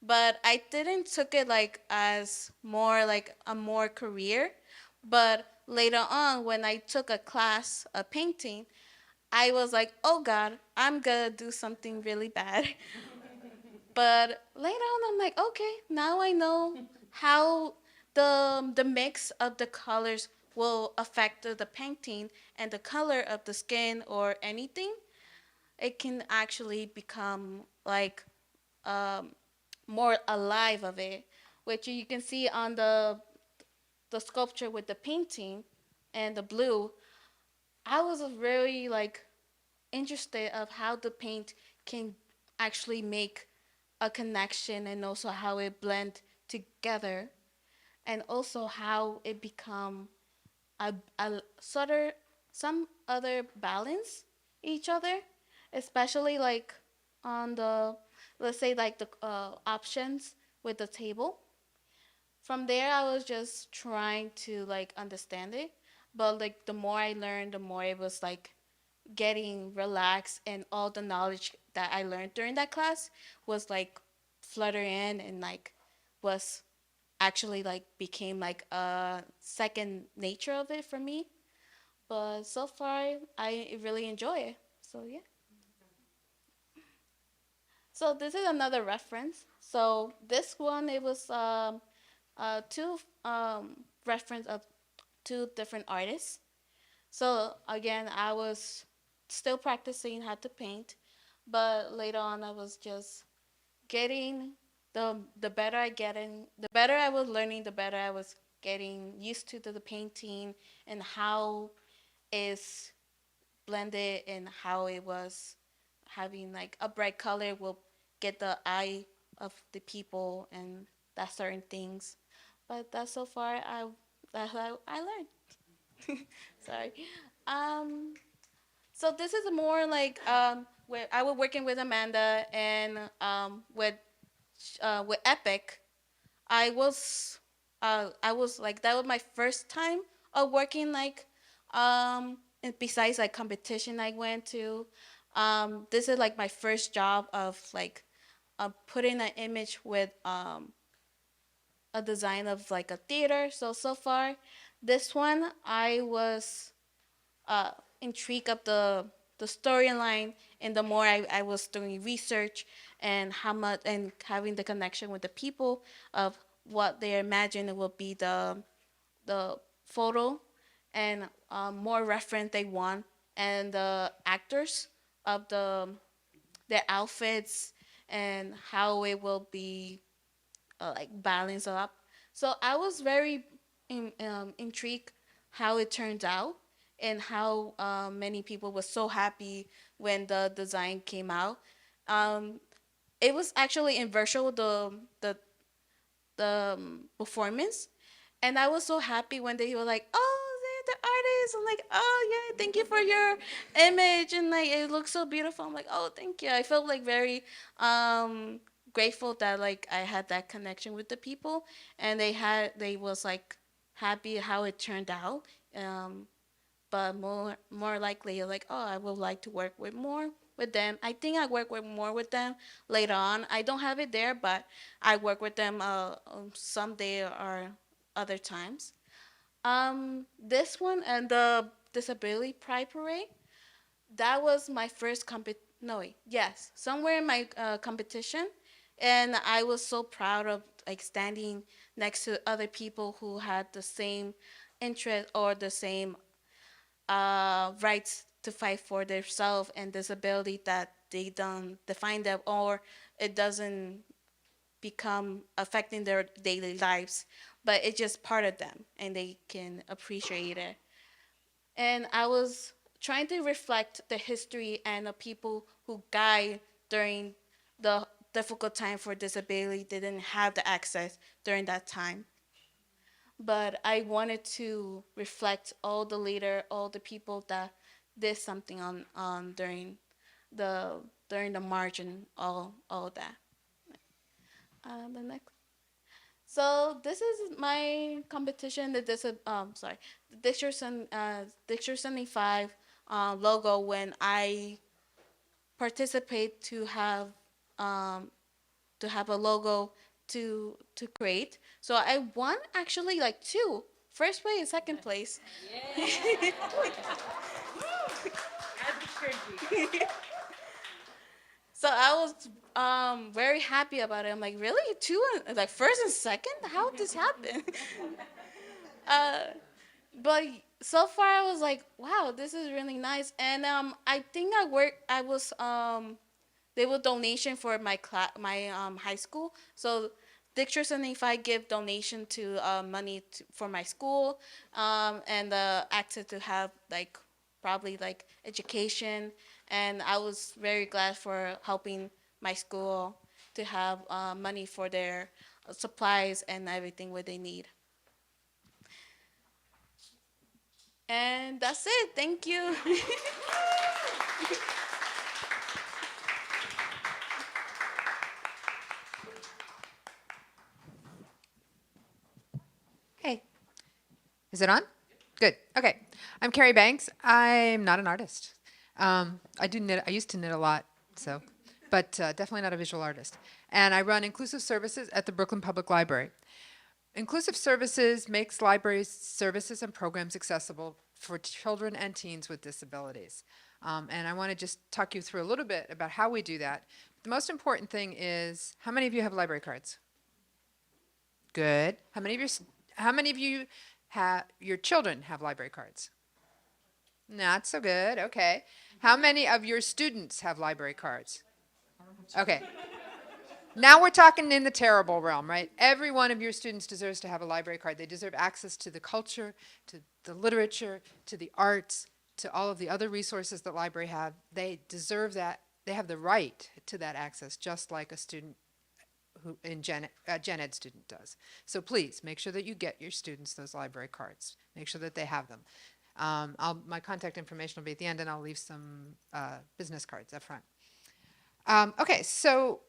But I didn't took it like as more like a more career. But later on, when I took a class of painting, I was like, oh God, I'm gonna do something really bad. But later on, I'm like, okay, now I know how the mix of the colors will affect the painting and the color of the skin or anything. It can actually become like um, more alive of it, which you can see on the sculpture with the painting and the blue. I was very like interested of how the paint can actually make a connection and also how it blend together and also how it become a sort of some other balance each other, especially like on the let's say like the options with the table. From there I was just trying to like understand it, but like the more I learned, the more it was like getting relaxed, and all the knowledge that I learned during that class was like flutter in and like was actually like became like a second nature of it for me. But so far I really enjoy it. So yeah. So this is another reference. So this one it was two reference of two different artists. So again, I was still practicing how to paint, but later on, I was just getting the better I getting, the better I was learning, the better I was getting used to the painting and how is blended and how it was having like a bright color will get the eye of the people and that certain things. But that's so far I learned. Sorry. Um, so this is more like where I was working with Amanda and with Epic. I was I was like that was my first time of working like and besides like competition I went to. This is like my first job of like putting an image with a design of like a theater. So far, this one I was uh, intrigued of the storyline, and the more I was doing research and how much and having the connection with the people of what they imagine it will be the photo and more reference they want and the actors of their outfits and how it will be like balance up. So I was very intrigued how it turned out and how many people were so happy when the design came out. Um, it was actually in virtual the performance, and I was so happy when they were like, "Oh, they're the artist." I'm like, "Oh yeah, thank you for your image," and like it looks so beautiful. I'm like, "Oh, thank you." I felt like very um, grateful that like I had that connection with the people, and they was like happy how it turned out. Um, but more likely like, oh, I would like to work with more with them. I think I work with more with them later on. I don't have it there, but I work with them someday or other times. This one and the disability pride parade, that was my first no wait, yes, somewhere in my competition, and I was so proud of like standing next to other people who had the same interest or the same rights to fight for themselves and disability that they don't define them or it doesn't become affecting their daily lives, but it's just part of them and they can appreciate it. And I was trying to reflect the history and the people who died during the difficult time for disability. They didn't have the access during that time. But I wanted to reflect all the leader, all the people that did something on during the march and all that. The next. So this is my competition. The District 75 logo when I participate um, to have a logo to create. So I won actually like two, first place and second place. So I was very happy about it. I'm like, really, two, like first and second? How did this happen? uh, but so far I was like, wow, this is really nice. And I think I was they will donation for my high school. So District 75 give donation to money for my school, and the access to have like probably like education. And I was very glad for helping my school to have money for their supplies and everything what they need. And that's it. Thank you. Hey, is it on? Good. Okay. I'm Carrie Banks. I'm not an artist. I do knit. I used to knit a lot, but definitely not a visual artist. And I run inclusive services at the Brooklyn Public Library. Inclusive services makes library services and programs accessible for children and teens with disabilities. And I want to just talk you through a little bit about how we do that. The most important thing is, how many of you have library cards? Good. How many of you have your children have library cards? Not so good. Okay. How many of your students have library cards? Okay. Now we're talking in the terrible realm, right? Every one of your students deserves to have a library card. They deserve access to the culture, to the literature, to the arts, to all of the other resources that library have. They deserve that. They have the right to that access, just like a student who gen ed student does. So please make sure that you get your students those library cards. Make sure that they have them. My contact information will be at the end, and I'll leave some business cards up front. Okay, so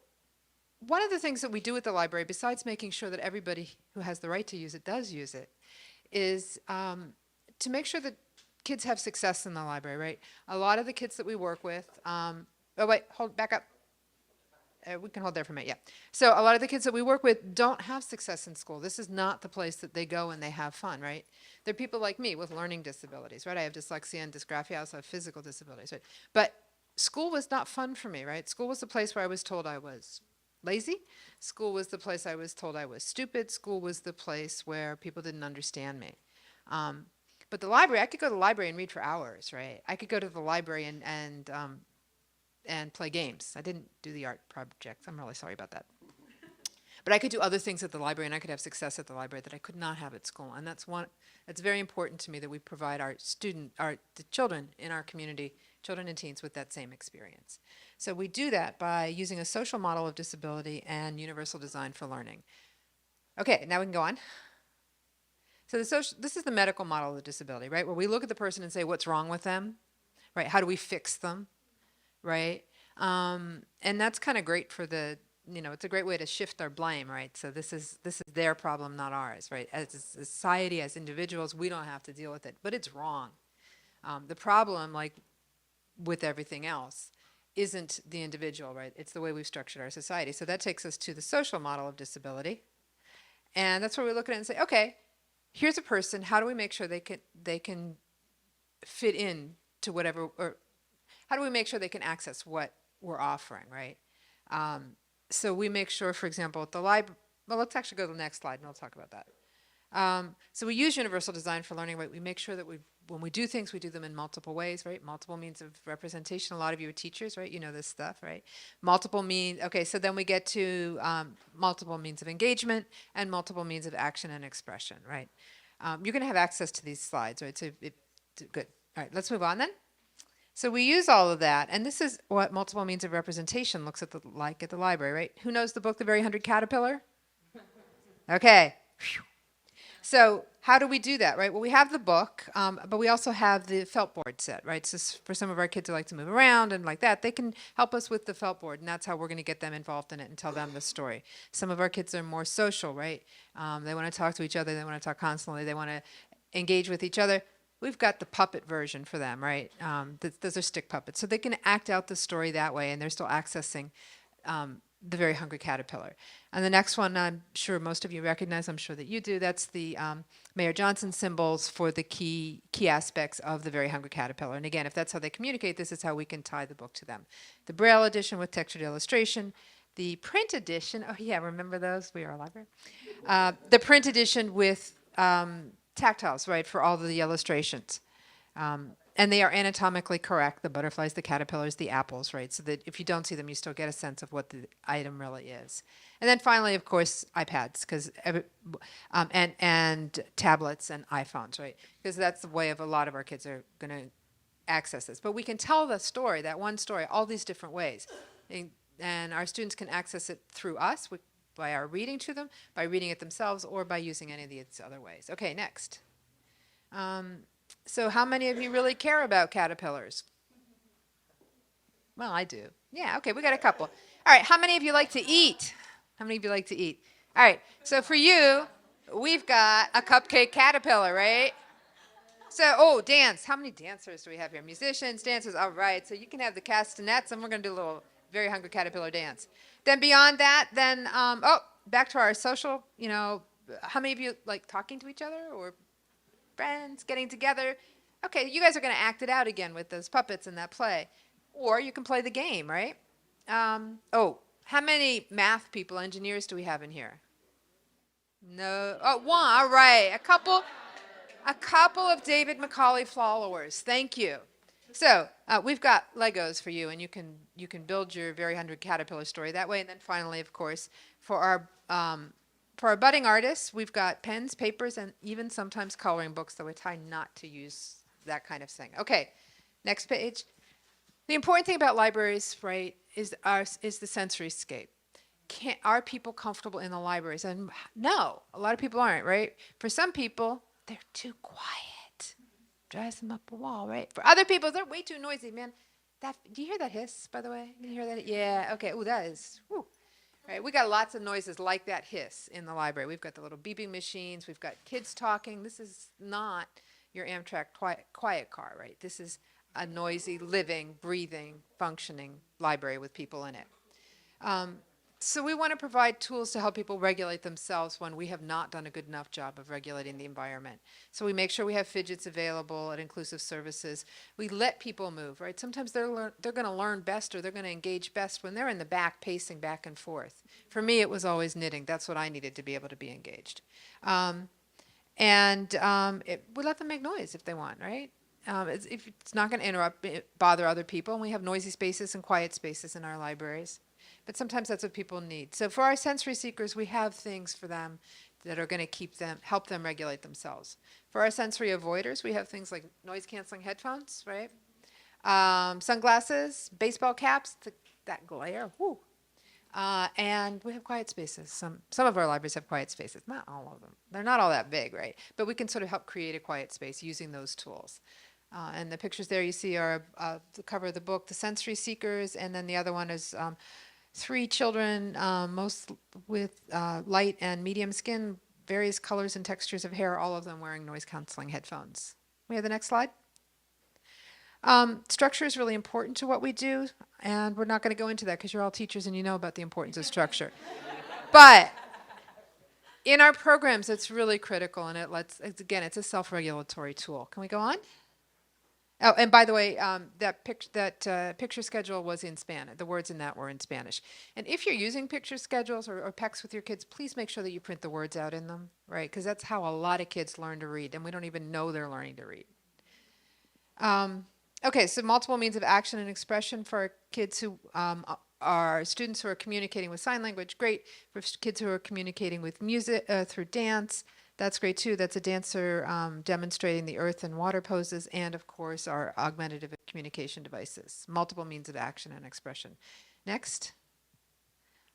one of the things that we do at the library, besides making sure that everybody who has the right to use it does use it, is to make sure that kids have success in the library, right? A lot of the kids that we work with, oh wait, back up. We can hold there for a minute, yeah. So a lot of the kids that we work with don't have success in school. This is not the place that they go and they have fun, right? They're people like me with learning disabilities, right? I have dyslexia and dysgraphia. I also have physical disabilities, right? But school was not fun for me, right? School was the place where I was told I was lazy. School was the place I was told I was stupid. School was the place where people didn't understand me. But the library, I could go to the library and read for hours, right? I could go to the library and play games. I didn't do the art projects. I'm really sorry about that. But I could do other things at the library, and I could have success at the library that I could not have at school. And that's very important to me, that we provide the children in our community, children and teens, with that same experience. So we do that by using a social model of disability and universal design for learning. Okay, now we can go on. So this is the medical model of disability, right? Where we look at the person and say, what's wrong with them, right? How do we fix them, right? And that's kind of great for it's a great way to shift our blame, right? So this is their problem, not ours, right? As a society, as individuals, we don't have to deal with it, but it's wrong. The problem, like with everything else, isn't the individual, right? It's the way we've structured our society. So that takes us to the social model of disability. And that's where we look at it and say, okay, here's a person, how do we make sure they can fit in to whatever, or how do we make sure they can access what we're offering, right? So we make sure, for example, at the library, well, let's actually go to the next slide and we'll talk about that. So we use universal design for learning, right? We make sure that when we do things, we do them in multiple ways, right? Multiple means of representation. A lot of you are teachers, right? You know this stuff, right? Multiple means, okay, so then we get to multiple means of engagement and multiple means of action and expression, right? You're going to have access to these slides, right? So good. All right, let's move on then. So we use all of that, and this is what multiple means of representation looks like at the library, right? Who knows the book, The Very Hungry Caterpillar? Okay. Whew. So how do we do that, right? Well, we have the book, but we also have the felt board set, right? So for some of our kids who like to move around and like that, they can help us with the felt board, and that's how we're going to get them involved in it and tell them the story. Some of our kids are more social, right? They want to talk to each other. They want to talk constantly. They want to engage with each other. We've got the puppet version for them, right? Those are stick puppets. So they can act out the story that way, and they're still accessing The Very Hungry Caterpillar. And the next one, I'm sure most of you recognize, I'm sure that you do, that's the Mayor Johnson symbols for the key aspects of The Very Hungry Caterpillar. And again, if that's how they communicate, this is how we can tie the book to them. The Braille edition with textured illustration. The print edition, oh yeah, remember those? We are a library. The print edition with tactiles, right, for all of the illustrations. And they are anatomically correct, the butterflies, the caterpillars, the apples, right, so that if you don't see them, you still get a sense of what the item really is. And then finally, of course, iPads, and tablets and iPhones, right, because that's the way of a lot of our kids are going to access this. But we can tell the story, that one story, all these different ways. And our students can access it through us, by our reading to them, by reading it themselves, or by using any of these other ways. Okay, next. So how many of you really care about caterpillars? Well, I do. Yeah, okay, we got a couple. All right, how many of you like to eat? How many of you like to eat? All right, so for you, we've got a cupcake caterpillar, right? So, dance. How many dancers do we have here? Musicians, dancers, all right. So you can have the castanets, and we're going to do a little Very Hungry Caterpillar dance. Then beyond that, back to our social, how many of you like talking to each other or friends, getting together? Okay, you guys are going to act it out again with those puppets and that play. Or you can play the game, right? How many math people, engineers do we have in here? No. Oh, one. All right. A couple of David Macaulay followers. Thank you. So we've got Legos for you, and you can build your Very Hungry Caterpillar story that way. And then finally, of course, for our budding artists, we've got pens, papers, and even sometimes coloring books, though I try not to use that kind of thing. Okay, next page. The important thing about libraries, right, is the sensory scape. Are people comfortable in the libraries? And no, a lot of people aren't, right? For some people, they're too quiet. Drives them up a wall, right? For other people, they're way too noisy, man. Do you hear that hiss, by the way? You hear that? Yeah, okay. Oh, that is, whew. Right, we got lots of noises like that hiss in the library. We've got the little beeping machines. We've got kids talking. This is not your Amtrak quiet car, right? This is a noisy, living, breathing, functioning library with people in it. So we want to provide tools to help people regulate themselves when we have not done a good enough job of regulating the environment. So we make sure we have fidgets available at inclusive services. We let people move, right? Sometimes they're going to learn best, or they're going to engage best when they're in the back pacing back and forth. For me, it was always knitting. That's what I needed to be able to be engaged. We let them make noise if they want, right? If it's not going to bother other people, and we have noisy spaces and quiet spaces in our libraries. But sometimes that's what people need. So for our sensory seekers, we have things for them that are going to help them regulate themselves. For our sensory avoiders, we have things like noise-canceling headphones, right? Sunglasses, baseball caps, that glare, whoo. And we have quiet spaces. Some of our libraries have quiet spaces, not all of them. They're not all that big, right? But we can sort of help create a quiet space using those tools. And the pictures there you see are the cover of the book, The Sensory Seekers, and then the other one is 3 children, most with light and medium skin, various colors and textures of hair, all of them wearing noise-canceling headphones. We have the next slide. Structure is really important to what we do, and we're not going to go into that because you're all teachers and you know about the importance of structure. But in our programs, it's really critical, and it's a self-regulatory tool. Can we go on? Oh, and by the way, that picture schedule was in Spanish. The words in that were in Spanish. And if you're using picture schedules or PECs with your kids, please make sure that you print the words out in them, right? Because that's how a lot of kids learn to read, and we don't even know they're learning to read. Okay, so multiple means of action and expression for kids who are students who are communicating with sign language, great. For kids who are communicating with music through dance, that's great too. That's a dancer demonstrating the earth and water poses, and of course our augmentative communication devices. Multiple means of action and expression. Next.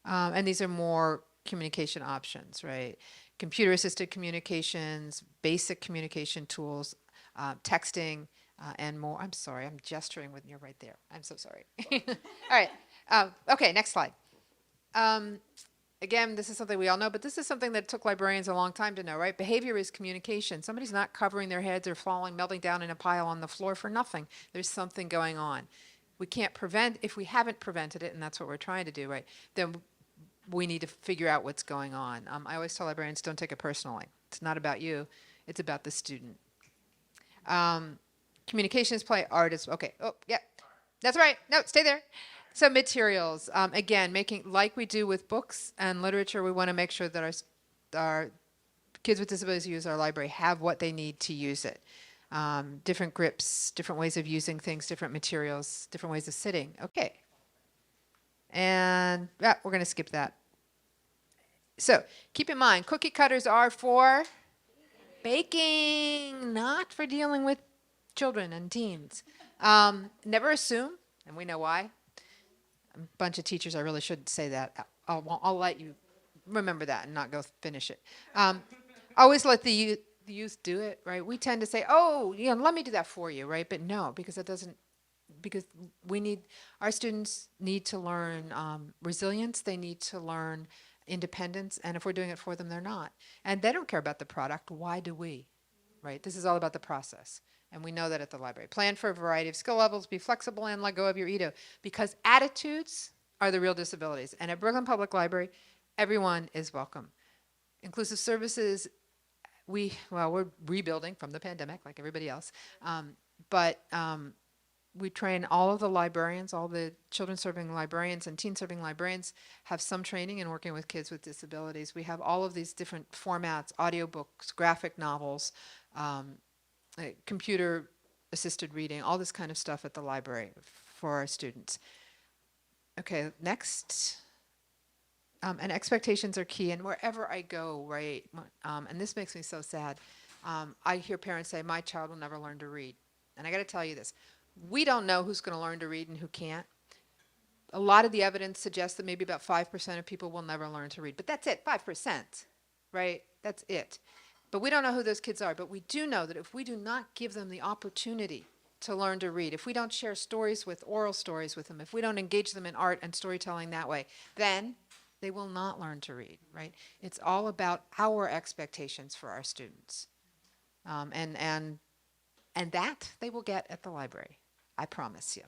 And these are more communication options, right? Computer-assisted communications, basic communication tools, texting, and more. I'm sorry, I'm gesturing when you're right there. I'm so sorry. All right. Okay, next slide. Again, this is something we all know, but this is something that took librarians a long time to know, right? Behavior is communication. Somebody's not covering their heads or falling, melting down in a pile on the floor for nothing. There's something going on. We can't prevent, if we haven't prevented it, and that's what we're trying to do, right, then we need to figure out what's going on. I always tell librarians, don't take it personally. It's not about you. It's about the student. Communications, play, art is, okay. Oh, yeah, that's right. No, stay there. So materials, again, making, like we do with books and literature, we want to make sure that our kids with disabilities who use our library have what they need to use it. Different grips, different ways of using things, different materials, different ways of sitting. Okay. And we're going to skip that. So keep in mind, cookie cutters are for baking, not for dealing with children and teens. Never assume, and we know why. A bunch of teachers, I really shouldn't say that. I'll let you remember that and not go finish it. Always let the youth do it, right? We tend to say, oh, let me do that for you, right? But no, because it doesn't, because our students need to learn resilience, they need to learn independence, and if we're doing it for them, they're not. And they don't care about the product, why do we, right? This is all about the process, and we know that at the library. Plan for a variety of skill levels, be flexible, and let go of your ego, because attitudes are the real disabilities. And at Brooklyn Public Library, everyone is welcome. Inclusive services, we're rebuilding from the pandemic like everybody else, but we train all of the librarians, all the children-serving librarians and teen-serving librarians have some training in working with kids with disabilities. We have all of these different formats, audiobooks, graphic novels, computer-assisted reading, all this kind of stuff at the library for our students. Okay, next. And expectations are key, and wherever I go, right, and this makes me so sad, I hear parents say, my child will never learn to read. And I got to tell you this. We don't know who's going to learn to read and who can't. A lot of the evidence suggests that maybe about 5% of people will never learn to read. But that's it, 5%, right? That's it. But we don't know who those kids are. But we do know that if we do not give them the opportunity to learn to read, if we don't share oral stories with them, if we don't engage them in art and storytelling that way, then they will not learn to read, right? It's all about our expectations for our students. And that they will get at the library. I promise you.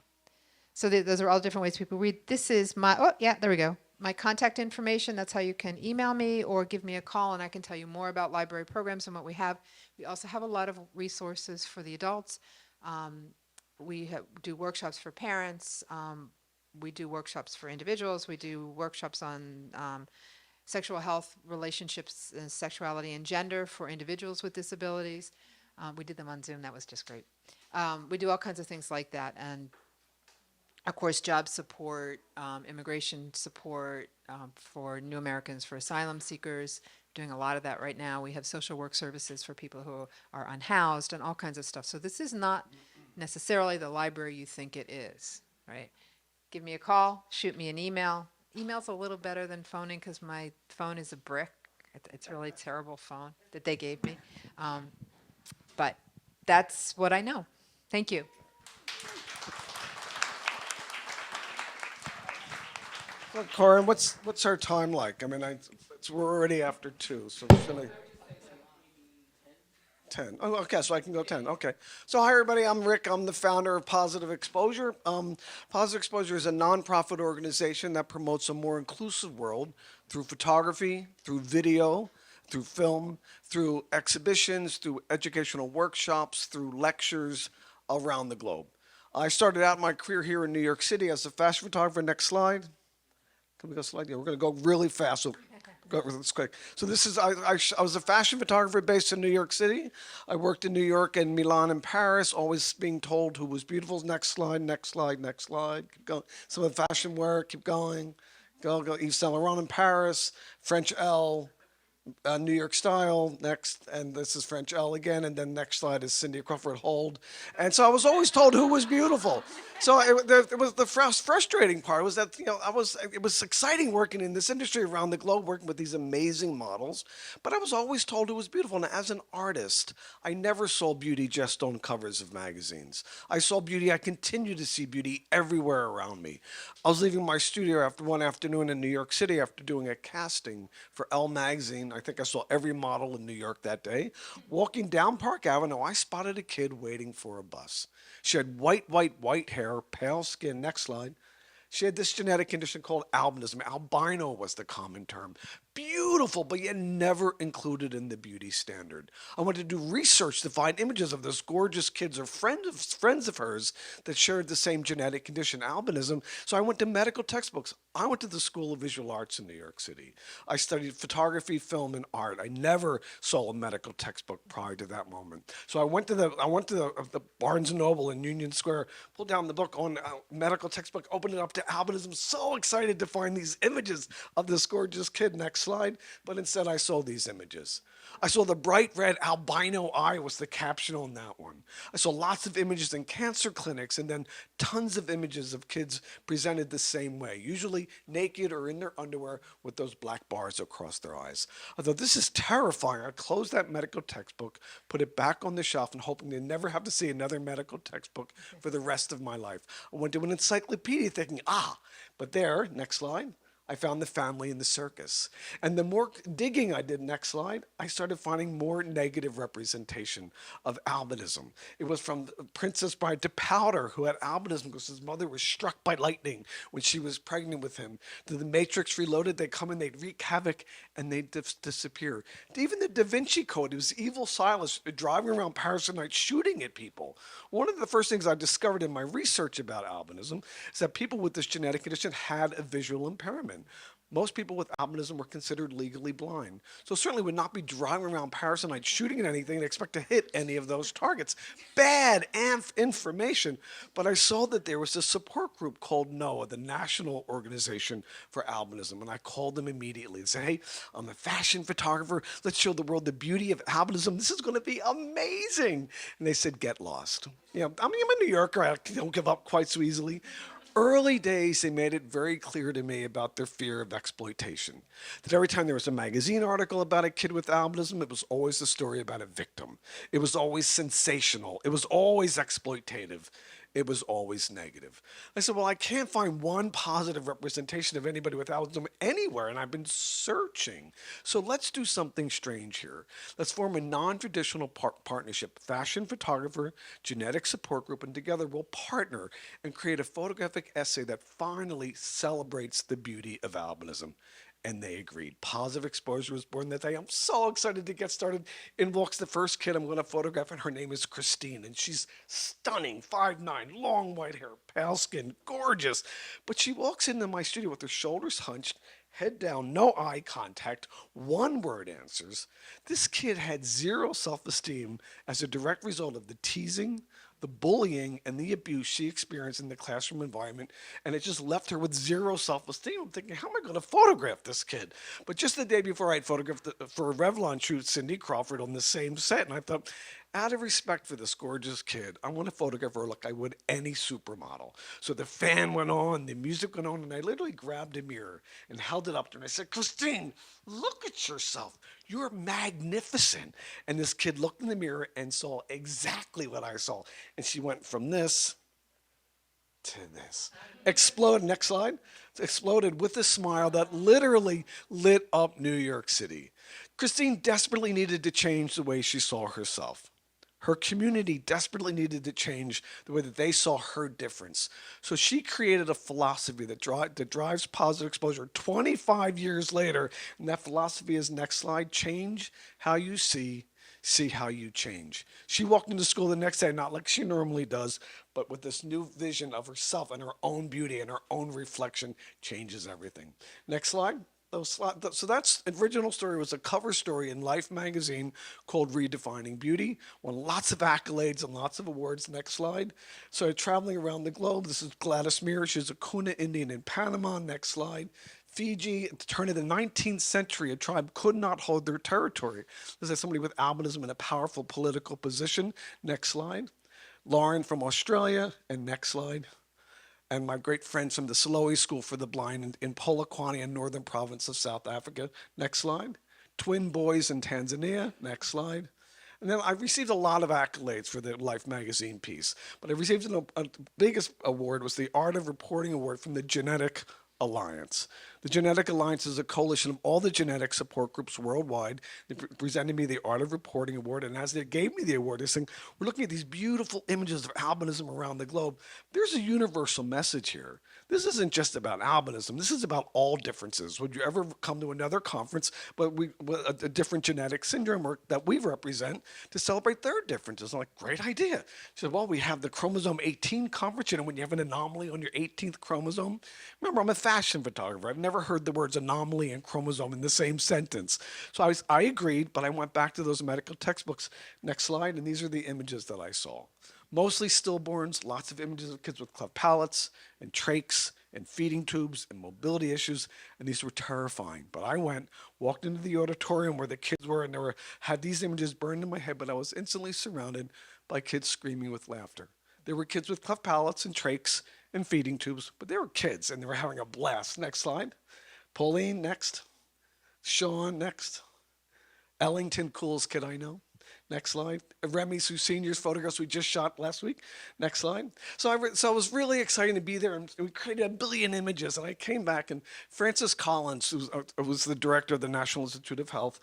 So those are all different ways people read. This is there we go. My contact information, that's how you can email me or give me a call and I can tell you more about library programs and what we have. We also have a lot of resources for the adults. We do workshops for parents. We do workshops for individuals. We do workshops on sexual health, relationships, and sexuality and gender for individuals with disabilities. We did them on Zoom. That was just great. We do all kinds of things like that. And, of course, job support, immigration support for new Americans, for asylum seekers, doing a lot of that right now. We have social work services for people who are unhoused and all kinds of stuff. So this is not necessarily the library you think it is, right? Give me a call, shoot me an email. Email's a little better than phoning because my phone is a brick. It's a really terrible phone that they gave me. But that's what I know. Thank you. Well, Corin, what's our time like? I mean, we're already after 2, so it's really 10. Oh, okay, so I can go 10. Okay. So hi, everybody. I'm Rick. I'm the founder of Positive Exposure. Positive Exposure is a nonprofit organization that promotes a more inclusive world through photography, through video, through film, through exhibitions, through educational workshops, through lectures around the globe. I started out my career here in New York City as a fashion photographer. Next slide. Can we go slightly? We're going to go really fast. So go over this quick. So this is I was a fashion photographer based in New York City. I worked in New York and Milan and Paris, always being told who was beautiful. Next slide, next slide, next slide. Keep going. Some of the fashion wear. Keep going. Go. Yves Saint Laurent in Paris, French L, New York style next, and this is French L again, and then next slide is Cindy Crawford Hold. And so I was always told who was beautiful. So it was the frustrating part was that it was exciting working in this industry around the globe, working with these amazing models, but I was always told who was beautiful. And as an artist, I never saw beauty just on covers of magazines. I saw beauty. I continue to see beauty everywhere around me. I was leaving my studio after one afternoon in New York City after doing a casting for Elle magazine. I think I saw every model in New York that day. Walking down Park Avenue, I spotted a kid waiting for a bus. She had white hair, pale skin. Next slide. She had this genetic condition called albinism. Albino was the common term. Beautiful, but yet never included in the beauty standard. I wanted to do research to find images of those gorgeous kids or friends of hers that shared the same genetic condition, albinism. So I went to medical textbooks. I went to the School of Visual Arts in New York City. I studied photography, film, and art. I never saw a medical textbook prior to that moment. So I went to the Barnes and Noble in Union Square, pulled down the book on medical textbook, opened it up to albinism. So excited to find these images of this gorgeous kid. Next slide. But instead I saw these images. I saw the bright red albino eye was the caption on that one. I saw lots of images in cancer clinics and then tons of images of kids presented the same way, usually naked or in their underwear with those black bars across their eyes. I thought, this is terrifying. I closed that medical textbook, put it back on the shelf, and hoping to never have to see another medical textbook for the rest of my life. I went to an encyclopedia thinking, but there, next slide, I found the family in the circus. And the more digging I did, next slide, I started finding more negative representation of albinism. It was from Princess Bride to Powder, who had albinism because his mother was struck by lightning when she was pregnant with him. To The Matrix Reloaded, they'd come in, they'd wreak havoc, and they'd disappear. To even the Da Vinci Code, it was evil Silas driving around Paris at night shooting at people. One of the first things I discovered in my research about albinism is that people with this genetic condition had a visual impairment. Most people with albinism were considered legally blind. So certainly would not be driving around Paris at night shooting at anything and expect to hit any of those targets. Bad information. But I saw that there was a support group called NOAA, the National Organization for Albinism. And I called them immediately and said, hey, I'm a fashion photographer. Let's show the world the beauty of albinism. This is going to be amazing. And they said, get lost. I'm a New Yorker. I don't give up quite so easily. Early days, they made it very clear to me about their fear of exploitation. That every time there was a magazine article about a kid with albinism, it was always a story about a victim. It was always sensational. It was always exploitative. It was always negative. I said, well, I can't find one positive representation of anybody with albinism anywhere, and I've been searching. So let's do something strange here. Let's form a non-traditional partnership, fashion photographer, genetic support group, and together we'll partner and create a photographic essay that finally celebrates the beauty of albinism. And they agreed. Positive Exposure was born that day. I'm so excited to get started. In walks the first kid I'm going to photograph, and her name is Christine. And she's stunning, 5'9", long white hair, pale skin, gorgeous. But she walks into my studio with her shoulders hunched, head down, no eye contact, one-word answers. This kid had zero self-esteem as a direct result of the teasing, the bullying, and the abuse she experienced in the classroom environment, and it just left her with zero self-esteem. I'm thinking, how am I going to photograph this kid? But just the day before, I'd photographed for a Revlon shoot Cindy Crawford on the same set, and I thought, out of respect for this gorgeous kid, I want to photograph her like I would any supermodel. So the fan went on, the music went on, and I literally grabbed a mirror and held it up to her, and I said, Christine, look at yourself. You're magnificent. And this kid looked in the mirror and saw exactly what I saw. And she went from this to this. Exploded, next slide. Exploded with a smile that literally lit up New York City. Christine desperately needed to change the way she saw herself. Her community desperately needed to change the way that they saw her difference. So she created a philosophy that drives positive exposure 25 years later. And that philosophy is, next slide, change how you see how you change. She walked into school the next day, not like she normally does, but with this new vision of herself and her own beauty and her own reflection changes everything. Next slide. So that's original story was a cover story in Life magazine called Redefining Beauty. Won lots of accolades and lots of awards. Next slide. So traveling around the globe. This is Gladys Meir. She's a Kuna Indian in Panama. Next slide. Fiji, at the turn of the 19th century, a tribe could not hold their territory. This is somebody with albinism in a powerful political position. Next slide. Lauren from Australia. And next slide. And my great friends from the Siloe School for the Blind in Polokwane in northern province of South Africa. Next slide. Twin boys in Tanzania. Next slide. And then I received a lot of accolades for the Life magazine piece, but I received the biggest award was the Art of Reporting Award from the Genetic Alliance. The Genetic Alliance is a coalition of all the genetic support groups worldwide. They presented me the Art of Reporting Award, and as they gave me the award, they said, we're looking at these beautiful images of albinism around the globe. There's a universal message here. This isn't just about albinism. This is about all differences. Would you ever come to another conference, but with a different genetic syndrome or that we represent to celebrate their differences? I'm like, great idea. She said, well, we have the chromosome 18 conference, you know, when you have an anomaly on your 18th chromosome. Remember, I'm a fashion photographer. I've never heard the words anomaly and chromosome in the same sentence. So I agreed, but I went back to those medical textbooks. Next slide, and these are the images that I saw. Mostly stillborns, lots of images of kids with cleft palates and trachs and feeding tubes and mobility issues, and these were terrifying. But I walked into the auditorium where the kids were, and had these images burned in my head, but I was instantly surrounded by kids screaming with laughter. There were kids with cleft palates and trachs and feeding tubes, but they were kids, and they were having a blast. Next slide. Pauline, next. Sean, next. Ellington, coolest kid I know. Next slide. Remy, who's seniors photographs we just shot last week. Next slide. So I was really excited to be there, and we created 1 billion images. And I came back, and Francis Collins, who was the director of the National Institute of Health,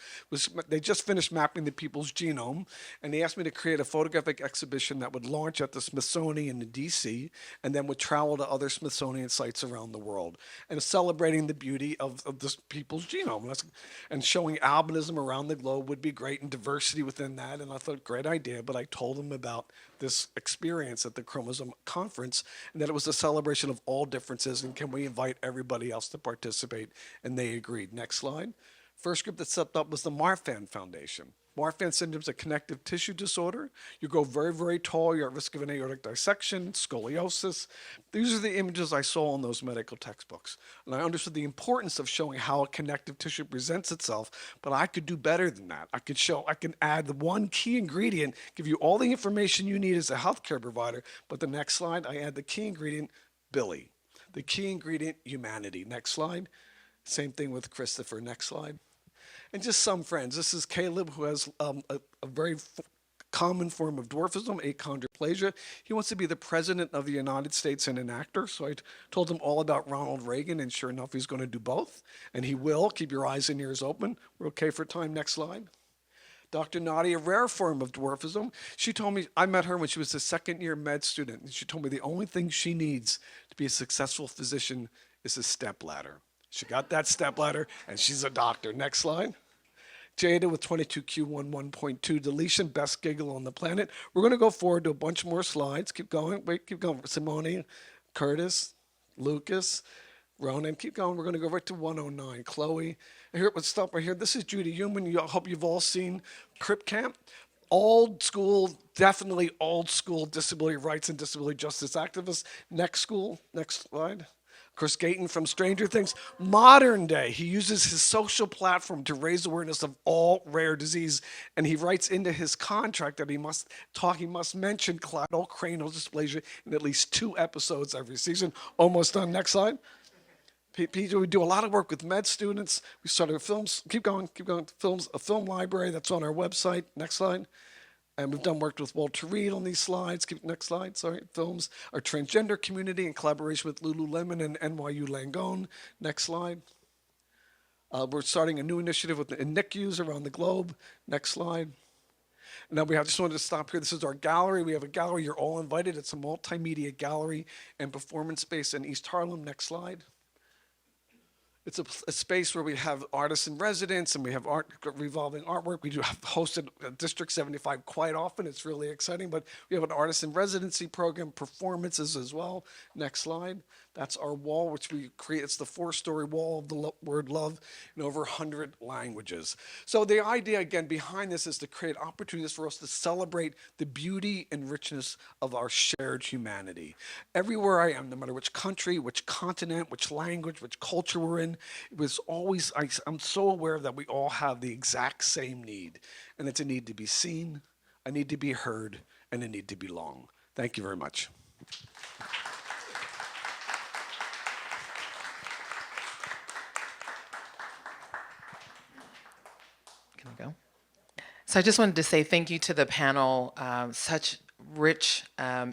they just finished mapping the people's genome, and they asked me to create a photographic exhibition that would launch at the Smithsonian in D.C. and then would travel to other Smithsonian sites around the world, and celebrating the beauty of this people's genome and showing albinism around the globe would be great, and diversity within that. And I thought, great idea, but I told them about this experience at the Chromosome Conference and that it was a celebration of all differences and can we invite everybody else to participate, and they agreed. Next slide. First group that stepped up was the Marfan Foundation. Marfan syndrome is a connective tissue disorder. You go very, very tall, you're at risk of an aortic dissection, scoliosis. These are the images I saw in those medical textbooks. And I understood the importance of showing how a connective tissue presents itself, but I could do better than that. I can add the one key ingredient, give you all the information you need as a healthcare provider, but the next slide, I add the key ingredient, Billy. The key ingredient, humanity. Next slide. Same thing with Christopher. Next slide. And just some friends. This is Caleb, who has a very common form of dwarfism, achondroplasia. He wants to be the president of the United States and an actor. So I told him all about Ronald Reagan, and sure enough, he's going to do both. And he will. Keep your eyes and ears open. We're okay for time. Next slide. Dr. Nadia, a rare form of dwarfism. She told me, I met her when she was a second-year med student, and she told me the only thing she needs to be a successful physician is a stepladder. She got that stepladder, and she's a doctor. Next slide. Jada with 22q11.2 deletion, best giggle on the planet. We're going to go forward to a bunch more slides. Keep going. Wait, keep going. Simone, Curtis, Lucas, Ronan, keep going. We're going to go right to 109. Chloe. Here, let's stop right here. This is Judy Human. I hope you've all seen Crip Camp. Old school, definitely old school disability rights and disability justice activists. Next slide. Chris Gayton from Stranger Things. Modern day, he uses his social platform to raise awareness of all rare disease, and he writes into his contract that he must mention cladal cranial dysplasia in at least 2 episodes every season. Almost done. Next slide. Peter, we do a lot of work with med students. We started films. Keep going. Films, a film library that's on our website. Next slide. And we've done work with Walter Reed on these slides. Next slide, sorry. Films, our transgender community in collaboration with Lululemon and NYU Langone. Next slide. We're starting a new initiative with the NICUs around the globe. Next slide. Now I just wanted to stop here. This is our gallery. We have a gallery. You're all invited. It's a multimedia gallery and performance space in East Harlem. Next slide. It's a space where we have artists in residence and we have art revolving artwork. We do have hosted District 75 quite often. It's really exciting, but we have an artist in residency program, performances as well. Next slide. That's our wall, which we create. It's the 4-story wall of the word love in over 100 languages. So the idea, again, behind this is to create opportunities for us to celebrate the beauty and richness of our shared humanity. Everywhere I am, no matter which country, which continent, which language, which culture we're in, it was always, I'm so aware that we all have the exact same need. And it's a need to be seen, a need to be heard, and a need to belong. Thank you very much. Can I go? So I just wanted to say thank you to the panel. Such rich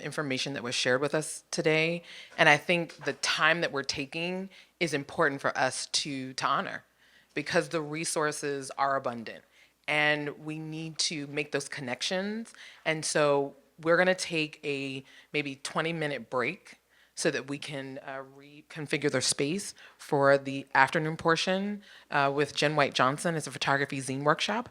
information that was shared with us today. And I think the time that we're taking is important for us to honor, because the resources are abundant and we need to make those connections. And so we're going to take a maybe 20-minute break so that we can reconfigure the space for the afternoon portion with Jen White Johnson. It's a photography zine workshop.